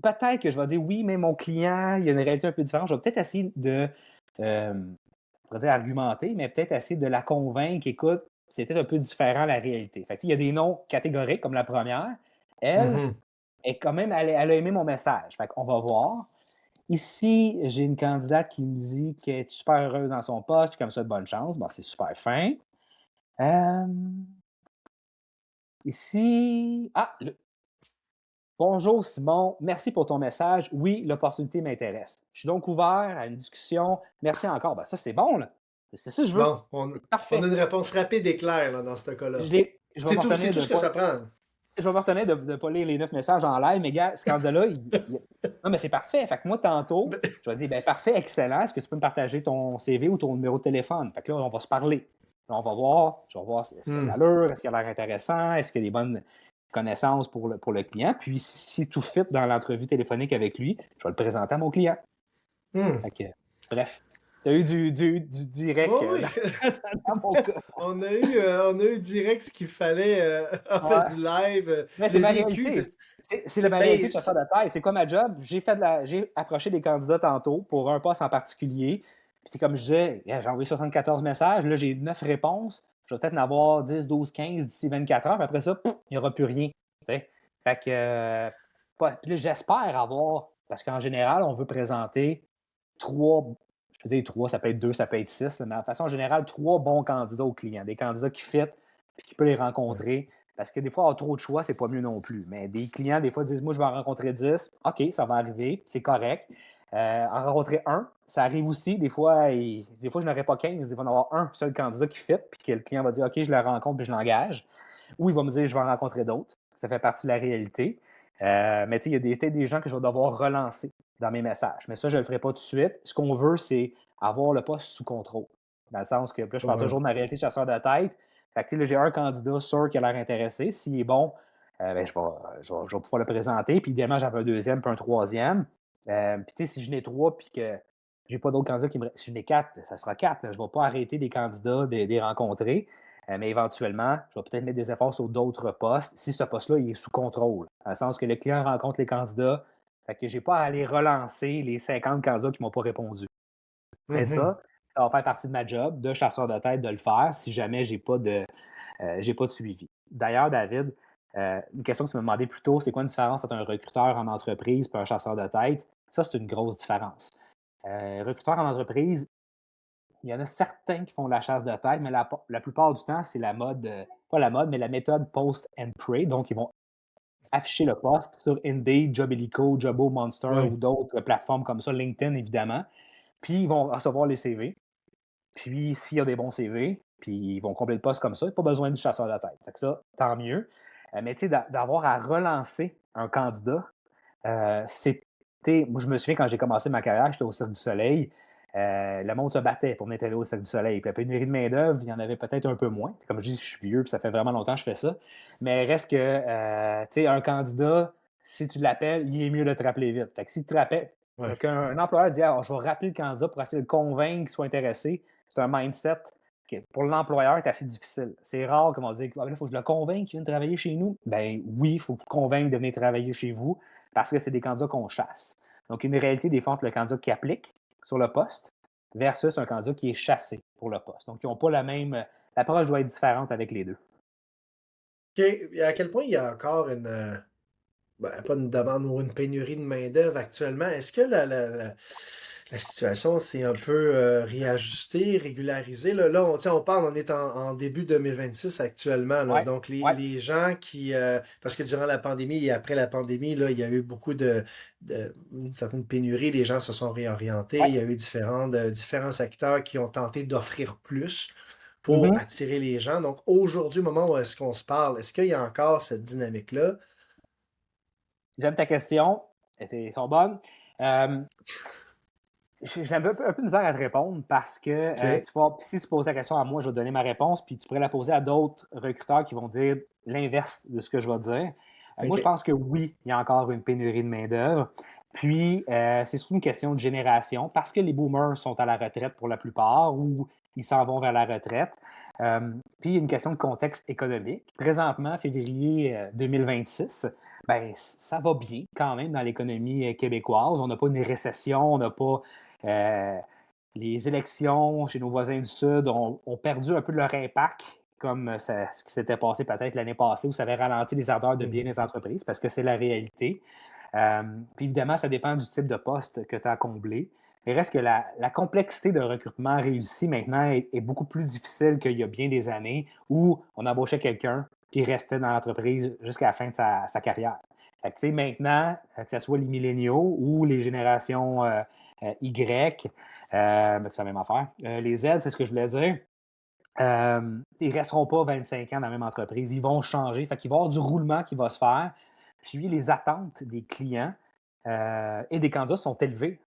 Peut-être que je vais dire oui, mais mon client, il y a une réalité un peu différente. Je vais peut-être essayer de. On pourrait dire argumenter, mais peut-être essayer de la convaincre, écoute, c'est peut-être un peu différent la réalité. Fait que, il y a des noms catégoriques comme la première. Elle mhm. est quand même, elle a aimé mon message. Fait qu'on va voir. Ici, j'ai une candidate qui me dit qu'elle est super heureuse dans son poste, puis comme ça, de bonne chance. Bon, c'est super fin. Euh, Ici. Bonjour Simon, merci pour ton message. Oui, l'opportunité m'intéresse. Je suis donc ouvert à une discussion. Merci encore. Ben, ça, c'est bon, là. C'est ça que je veux. Bon, C'est on a parfait. une réponse rapide et claire là, dans ce cas-là. Je vais me C'est retenir tout de ce que pas. ça prend. Je vais me retenir de ne pas lire les 9 messages en live, mais gars, ce candidat-là, non, mais c'est parfait. Fait que moi, tantôt, Ben, je vais dire, ben parfait, excellent. Est-ce que tu peux me partager ton CV ou ton numéro de téléphone? Fait que là, on va se parler. Là, on va voir, je vais voir est-ce qu'il y a de hmm. l'allure, est-ce qu'il a l'air intéressant, est-ce qu'il y a des bonnes connaissances pour le client. Puis, si tout fit dans l'entrevue téléphonique avec lui, je vais le présenter à mon client. Hmm. Fait que, bref, tu as eu du direct Bon, oui. dans mon cas. On a eu direct ce qu'il fallait, en fait, Ouais. du live, Mais c'est le ma vécu. réalité. C'est C'est ma réalité de ben, chasseur de tête. C'est quoi ma job? J'ai approché des candidats tantôt pour un poste en particulier. Puis c'est comme je disais, yeah, j'ai envoyé 74 messages. Là, j'ai 9 réponses. Je vais peut-être en avoir 10, 12, 15 d'ici 24 heures. Puis après ça, pouf, il n'y aura plus rien. T'sais. Fait que puis là, j'espère avoir, parce qu'en général, on veut présenter 3, je peux dire 3, ça peut être 2, ça peut être 6, mais de façon générale, 3 bons candidats aux clients. Des candidats qui fit, puis qui peut les ouais. rencontrer. Parce que des fois, avoir trop de choix, c'est pas mieux non plus. Mais des clients, des fois, disent, moi, je vais en rencontrer 10. OK, ça va arriver, c'est correct. En rencontrer un, ça arrive aussi. Des fois je n'aurais pas 15. Des fois, il va y en avoir un seul candidat qui fit, puis que le client va dire, OK, je le rencontre, puis je l'engage. Ou il va me dire, je vais en rencontrer d'autres. Ça fait partie de la réalité. Mais tu sais, il y a peut-être des gens que je vais devoir relancer dans mes messages. Mais ça, je ne le ferai pas tout de suite. Ce qu'on veut, c'est avoir le poste sous contrôle. Dans le sens que, là, je parle Ouais. toujours de ma réalité de chasseur de tête. Fait que, tu sais, là, j'ai un candidat sûr qui a l'air intéressé. S'il est bon, ben, je vais pouvoir le présenter. Puis, idéalement, j'en veux un deuxième, puis un troisième. Puis, tu sais, si je n'ai trois, puis que j'ai pas d'autres candidats si je n'ai quatre, ça sera quatre. Là. Je ne vais pas arrêter des candidats, de les rencontrer. Mais éventuellement, je vais peut-être mettre des efforts sur d'autres postes si ce poste-là il est sous contrôle. Dans le sens que le client rencontre les candidats, fait que je n'ai pas à aller relancer les 50 candidats qui ne m'ont pas répondu. Mais Mhm. ça va faire partie de ma job de chasseur de tête de le faire si jamais j'ai pas de suivi. D'ailleurs, David, une question que tu m'as demandé plus tôt, c'est quoi une différence entre un recruteur en entreprise et un chasseur de tête? Ça, c'est une grosse différence. Recruteur en entreprise, il y en a certains qui font de la chasse de tête, mais la plupart du temps, c'est la mode, pas la mode, mais la méthode post and pray. Donc, ils vont afficher le poste sur Indeed, Jobilico, Jobo Monster Ouais. ou d'autres plateformes comme ça, LinkedIn évidemment. Puis, ils vont recevoir les CV. Puis, s'il y a des bons CV, puis ils vont combler le poste comme ça, il n'y a pas besoin du chasseur de tête. Fait que ça, tant mieux. Mais tu sais, d'avoir à relancer un candidat, c'était. Moi, je me souviens quand j'ai commencé ma carrière, j'étais au Cirque du Soleil. Le monde se battait pour venir au Cirque du Soleil. Puis la pénurie de main-d'œuvre, il y en avait peut-être un peu moins. Comme je dis, je suis vieux, puis ça fait vraiment longtemps que je fais ça. Mais reste que, tu sais, un candidat, si tu l'appelles, il est mieux de te rappeler vite. Fait que si tu te rappelles, Ouais. qu'un employeur dit, ah, je vais rappeler le candidat pour essayer de le convaincre qu'il soit intéressé, c'est un mindset qui, pour l'employeur, est assez difficile. C'est rare qu'on va dire, ah, il faut que je le convainque qu'il vienne travailler chez nous. Ben oui, il faut vous convaincre de venir travailler chez vous parce que c'est des candidats qu'on chasse. Donc, une réalité des fois entre le candidat qui applique sur le poste versus un candidat qui est chassé pour le poste. Donc, ils n'ont pas la même. L'approche doit être différente avec les deux. OK. Et à quel point il y a encore pas une demande ou une pénurie de main-d'œuvre actuellement? Est-ce que la situation s'est un peu réajustée, régularisée? Là, tu sais, on parle, on est en début 2026 actuellement. Là. Ouais, Donc, ouais. les gens qui. Parce que durant la pandémie et après la pandémie, là, il y a eu beaucoup une certaine pénurie. Les gens se sont réorientés. Ouais. Il y a eu différents secteurs qui ont tenté d'offrir plus pour Mhm. attirer les gens. Donc, aujourd'hui, au moment où est-ce qu'on se parle, est-ce qu'il y a encore cette dynamique-là? J'aime ta question. Elles sont bonnes. Euh, j'ai un peu de misère à te répondre parce que OK. si tu poses la question à moi, je vais te donner ma réponse, puis tu pourrais la poser à d'autres recruteurs qui vont dire l'inverse de ce que je vais dire. Moi, je OK. pense que oui, il y a encore une pénurie de main-d'œuvre. Puis, c'est surtout une question de génération parce que les boomers sont à la retraite pour la plupart ou ils s'en vont vers la retraite. Puis, il y a une question de contexte économique. Présentement, février 2026, ben, ça va bien quand même dans l'économie québécoise. On n'a pas une récession, on n'a pas euh, les élections chez nos voisins du Sud ont perdu un peu de leur impact, comme ce qui s'était passé peut-être l'année passée, où ça avait ralenti les ardeurs de bien Mhm. des entreprises, parce que c'est la réalité. Puis évidemment, ça dépend du type de poste que tu as à combler. Il reste que la complexité d'un recrutement réussi maintenant est beaucoup plus difficile qu'il y a bien des années où on embauchait quelqu'un qui restait dans l'entreprise jusqu'à la fin de sa carrière. Fait que, maintenant, que ce soit les milléniaux ou les générations Y, c'est la même affaire. Les Z, c'est ce que je voulais dire. Ils ne resteront pas 25 ans dans la même entreprise. Ils vont changer. Fait qu'il va y avoir du roulement qui va se faire. Puis les attentes des clients et des candidats sont élevées.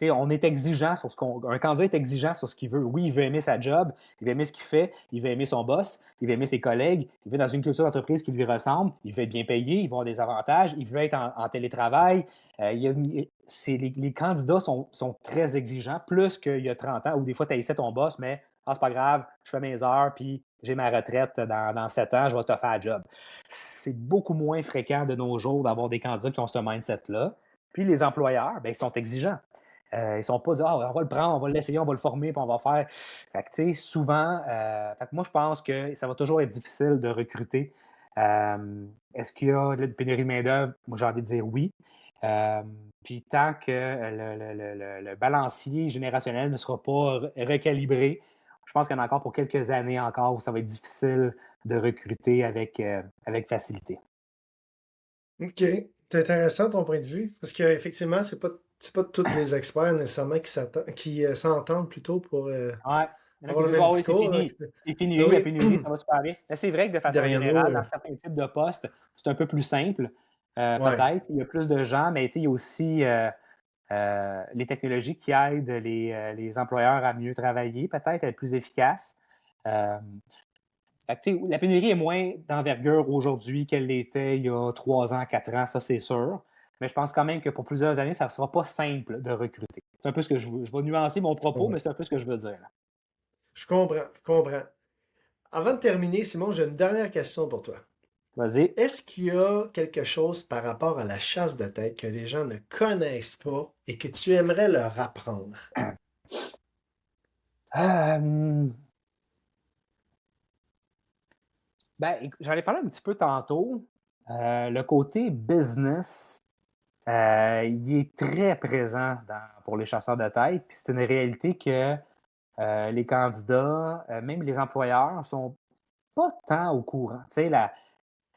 On est exigeant sur ce qu'on. Un candidat est exigeant sur ce qu'il veut. Oui, il veut aimer sa job, il veut aimer ce qu'il fait, il veut aimer son boss, il veut aimer ses collègues, il veut dans une culture d'entreprise qui lui ressemble, il veut être bien payé, il veut avoir des avantages, il veut être en télétravail. Les candidats sont très exigeants, plus qu'il y a 30 ans, où des fois, tu haïssais ton boss, mais c'est pas grave, je fais mes heures, puis j'ai ma retraite dans 7 ans, je vais te faire un job. C'est beaucoup moins fréquent de nos jours d'avoir des candidats qui ont ce mindset-là. Puis les employeurs, ben, ils sont exigeants. Ils sont pas dit, ah, on va le prendre, on va l'essayer, on va le former, puis on va faire. Fait que, tu sais, souvent, fait que moi, je pense que ça va toujours être difficile de recruter. Est-ce qu'il y a de la pénurie de main-d'œuvre? Moi, j'ai envie de dire oui. Euh, Puis tant que le balancier générationnel ne sera pas recalibré, je pense qu'il y en a encore pour quelques années encore où ça va être difficile de recruter avec facilité. OK. C'est intéressant ton point de vue. Parce qu'effectivement, c'est pas tous les experts nécessairement qui s'entendent plutôt pour Ouais. Il y en a qui avoir le disent: même «Ah oui, discours. Donc, c'est fini, ben la oui, pénurie, ça va super bien». Mais c'est vrai que de façon derrière nous, générale, dans certains types de postes, c'est un peu plus simple, ouais, peut-être. Il y a plus de gens, mais tu sais, il y a aussi, les technologies qui aident les employeurs à mieux travailler, peut-être, à être plus efficaces. Hem, Fait que, tu sais, la pénurie est moins d'envergure aujourd'hui qu'elle l'était il y a 3 ans, 4 ans, ça, c'est sûr. Mais je pense quand même que pour plusieurs années, ça ne sera pas simple de recruter. C'est un peu ce que je vais nuancer mon je propos, comprends. mais c'est un peu ce que je veux dire, là. Je comprends, je comprends. Avant de terminer, Simon, j'ai une dernière question pour toi. Vas-y. Est-ce qu'il y a quelque chose par rapport à la chasse de tête que les gens ne connaissent pas et que tu aimerais leur apprendre? Hem, j'en ai parlé un petit peu tantôt. Le côté business, il est très présent pour les chasseurs de tête. Puis c'est une réalité que les candidats, même les employeurs, sont pas tant au courant. Tu sais,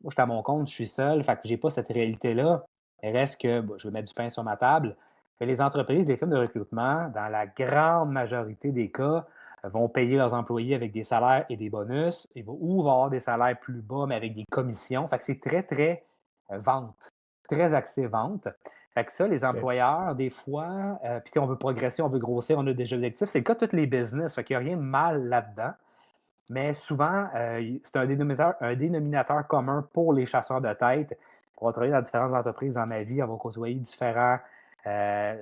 moi, je suis à mon compte, je suis seul, fait que j'ai pas cette réalité-là. Il reste que, bon, je vais mettre du pain sur ma table. Mais les entreprises, les firmes de recrutement, dans la grande majorité des cas, vont payer leurs employés avec des salaires et des bonus, ou vont avoir des salaires plus bas, mais avec des commissions. Fait que c'est très, très vente, très axé vente. Fait que ça, les OK. employeurs, des fois, puis tu sais, on veut progresser, on veut grossir, on a des objectifs. C'est le cas de tous les business, fait qu'il n'y a rien de mal là-dedans. Mais souvent, c'est un dénominateur commun pour les chasseurs de tête. Pour avoir travaillé dans différentes entreprises dans ma vie, avoir côtoyé différents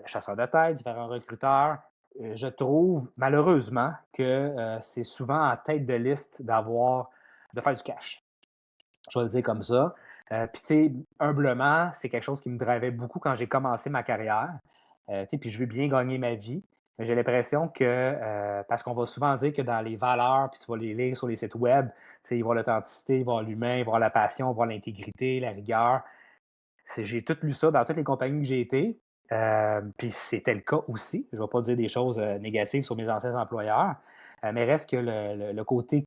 chasseurs de tête, différents recruteurs, je trouve malheureusement que c'est souvent en tête de liste de faire du cash. Je vais le dire comme ça. Puis, tu sais, humblement, c'est quelque chose qui me drivait beaucoup quand j'ai commencé ma carrière. Tu sais, puis je veux bien gagner ma vie. Mais j'ai l'impression que, parce qu'on va souvent dire que dans les valeurs, puis tu vas les lire sur les sites web, tu sais, il va y avoir l'authenticité, il va y avoir l'humain, il va y avoir la passion, il va y avoir l'intégrité, la rigueur. J'ai tout lu ça dans toutes les compagnies que j'ai été. Puis c'était le cas aussi. Je ne vais pas dire des choses négatives sur mes anciens employeurs. Mais reste que le côté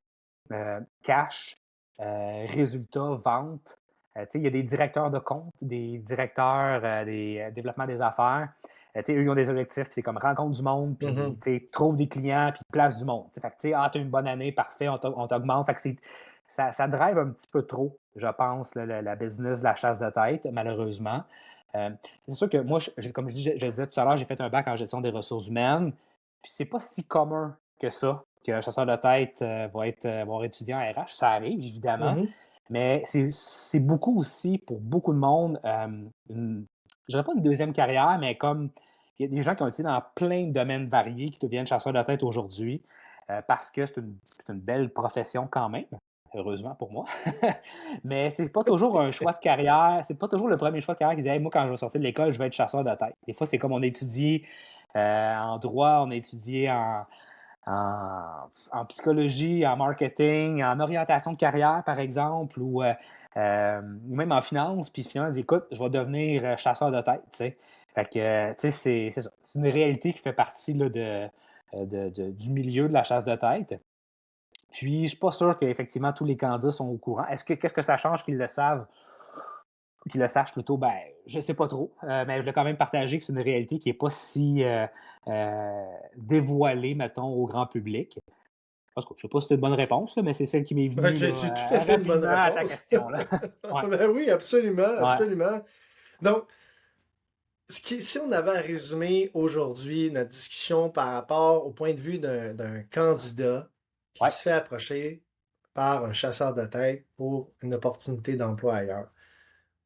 cash, résultats, vente. Tu sais, il y a des directeurs de compte, des directeurs des développement des affaires. Tu sais, eux, ils ont des objectifs, puis c'est comme rencontre du monde, puis Mhm. tu sais, trouve des clients, puis place du monde. Tu sais, fait que, tu sais, ah, tu as une bonne année, parfait, on t'augmente. Fait que ça drive un petit peu trop, je pense, la business, la chasse de tête, malheureusement. Euh, c'est sûr que moi, comme je le disais tout à l'heure, j'ai fait un bac en gestion des ressources humaines. Puis c'est pas si commun que ça, qu'un chasseur de tête va être étudiant en RH. Ça arrive, évidemment. Mhm. Mais c'est beaucoup aussi, pour beaucoup de monde, je dirais pas une deuxième carrière, mais comme il y a des gens qui ont été dans plein de domaines variés qui deviennent chasseurs de tête aujourd'hui parce que c'est une belle profession quand même, heureusement pour moi. Mais c'est pas toujours un choix de carrière, c'est pas toujours le premier choix de carrière qui dit hey, moi, quand je vais sortir de l'école, je vais être chasseur de tête. Des fois, c'est comme on a étudié en droit, on a étudié en psychologie, en marketing, en orientation de carrière, par exemple, ou même en finance, puis finalement, on dit, écoute, je vais devenir chasseur de tête, tu sais. Fait que, tu sais, c'est ça. C'est une réalité qui fait partie là, du milieu de la chasse de tête. Puis, je ne suis pas sûr qu'effectivement tous les candidats sont au courant. Qu'est-ce que ça change qu'ils le savent? Qu'ils le sachent plutôt, ben, je sais pas trop, mais je voulais quand même partager que c'est une réalité qui n'est pas si dévoilée, mettons, au grand public. Parce que je sais pas si c'est une bonne réponse, là, mais c'est celle qui m'est Ben, venue c'est tout à là, fait une bonne rapidement à ta réponse. question. Là. Ouais, Ben oui, absolument, ouais, absolument. Donc, si on avait à résumer aujourd'hui notre discussion par rapport au point de vue d'un candidat qui ouais, se fait approcher par un chasseur de tête pour une opportunité d'emploi ailleurs.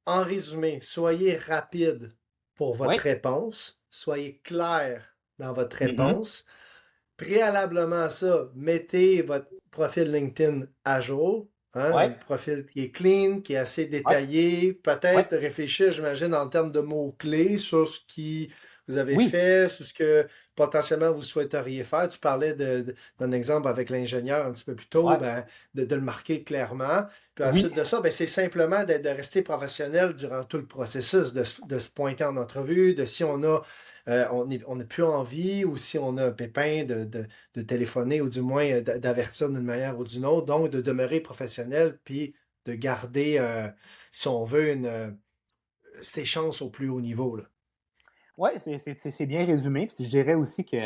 En résumé, soyez rapide pour votre oui, réponse, soyez clair dans votre mhm, réponse. Préalablement à ça, mettez votre profil LinkedIn à jour, hein, un ouais, profil qui est clean, qui est assez ouais, détaillé, ouais, peut-être réfléchir, j'imagine, en termes de mots-clés sur ce qui vous avez Oui, fait, sur ce que potentiellement vous souhaiteriez faire. Tu parlais d'un exemple avec l'ingénieur un petit peu plus tôt, ouais, ben, de le marquer clairement. Puis oui, ensuite de ça, ben, c'est simplement de rester professionnel durant tout le processus, de se pointer en entrevue, de si on a on n'a plus envie ou si on a un pépin de téléphoner ou du moins d'avertir d'une manière ou d'une autre. Donc, de demeurer professionnel puis de garder, si on veut, ses chances au plus haut niveau, là. ouais, c'est bien résumé. Puis je dirais aussi que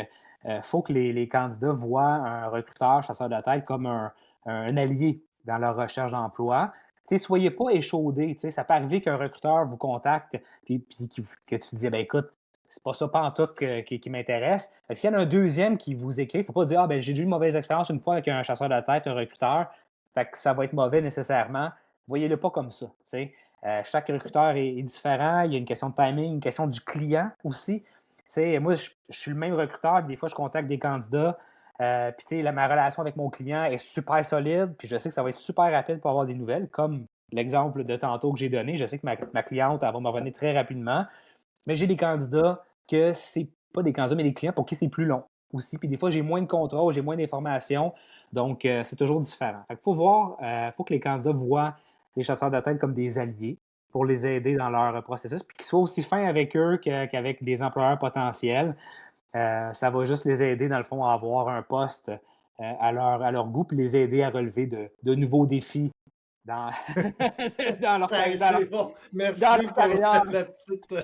faut que les candidats voient un recruteur, chasseur de tête, comme un allié dans leur recherche d'emploi. Tu sais, soyez pas échaudés. Tu sais, ça peut arriver qu'un recruteur vous contacte que tu te dis, ben écoute, c'est pas ça pantoute qui m'intéresse. Fait que s'il y en a un deuxième qui vous écrit, il ne faut pas dire, ah ben j'ai eu une mauvaise expérience une fois avec un chasseur de tête, un recruteur, fait que ça va être mauvais nécessairement. Voyez-le pas comme ça. Tu sais. Chaque recruteur est différent. Il y a une question de timing, une question du client aussi. Tu sais, moi, je suis le même recruteur. Des fois, je contacte des candidats. Puis, tu sais, ma relation avec mon client est super solide. Puis, je sais que ça va être super rapide pour avoir des nouvelles. Comme l'exemple de tantôt que j'ai donné. Je sais que ma cliente, elle va me revenir très rapidement. Mais j'ai des candidats que c'est pas des candidats, mais des clients pour qui c'est plus long aussi. Puis, des fois, j'ai moins de contrôle, j'ai moins d'informations. Donc, c'est toujours différent. Fait qu'il faut voir, faut que les candidats voient les chasseurs de tête comme des alliés pour les aider dans leur processus, puis qu'ils soient aussi fins avec eux qu'avec des employeurs potentiels. Ça va juste les aider, dans le fond, à avoir un poste à leur goût, puis les aider à relever de nouveaux défis dans, C'est bon. dans Merci leur pour carrière. la petite, le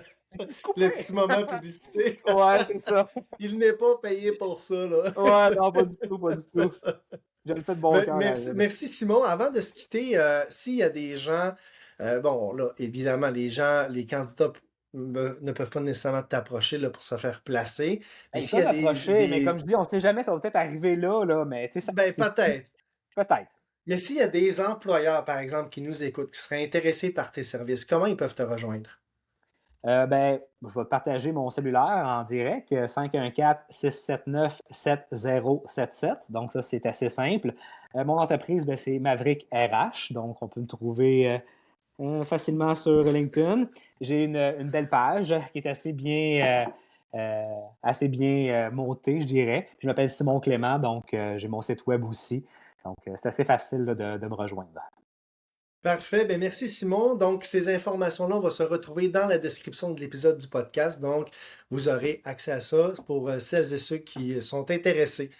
Coupé! petit moment publicité. Ouais, c'est ça. Il n'est pas payé pour ça, là. Ouais, non, pas du tout, pas du C'est tout. ça. Je le fais de bon cœur, Merci, David. merci Simon. Avant de se quitter, s'il y a des gens, bon, là, évidemment, les gens, les candidats ne peuvent pas nécessairement t'approcher là, pour se faire placer, Ben, mais ils s'il y peuvent a approcher, mais comme je dis, on ne sait jamais, ça va peut-être arriver là, mais tu sais, ben c'est peut-être. peut-être. Mais s'il y a des employeurs, par exemple, qui nous écoutent, qui seraient intéressés par tes services, comment ils peuvent te rejoindre? Ben, je vais te partager mon cellulaire en direct, 514-679-7077. Donc, ça, c'est assez simple. Mon entreprise, ben, c'est Maverick RH. Donc, on peut me trouver facilement sur LinkedIn. J'ai une belle page qui est assez bien montée, je dirais. Puis, je m'appelle Simon Clément, donc j'ai mon site web aussi. Donc, c'est assez facile là, de me rejoindre. Parfait. Ben merci Simon. Donc, ces informations-là, on va se retrouver dans la description de l'épisode du podcast. Donc, vous aurez accès à ça pour celles et ceux qui sont intéressés.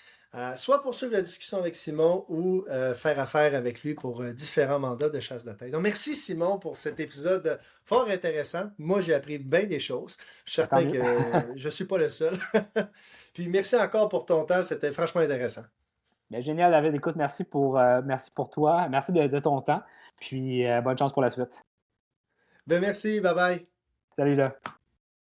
Soit poursuivre la discussion avec Simon ou faire affaire avec lui pour différents mandats de chasse de tête. Donc, merci Simon pour cet épisode fort intéressant. Moi, j'ai appris bien des choses. Je suis Ben, tant certain mieux. que je ne suis pas le seul. Puis merci encore pour ton temps. C'était franchement intéressant. Ben, génial, David. Écoute, merci pour toi. Merci de ton temps. Puis, bonne chance pour la suite. Ben merci. Bye bye. Salut là.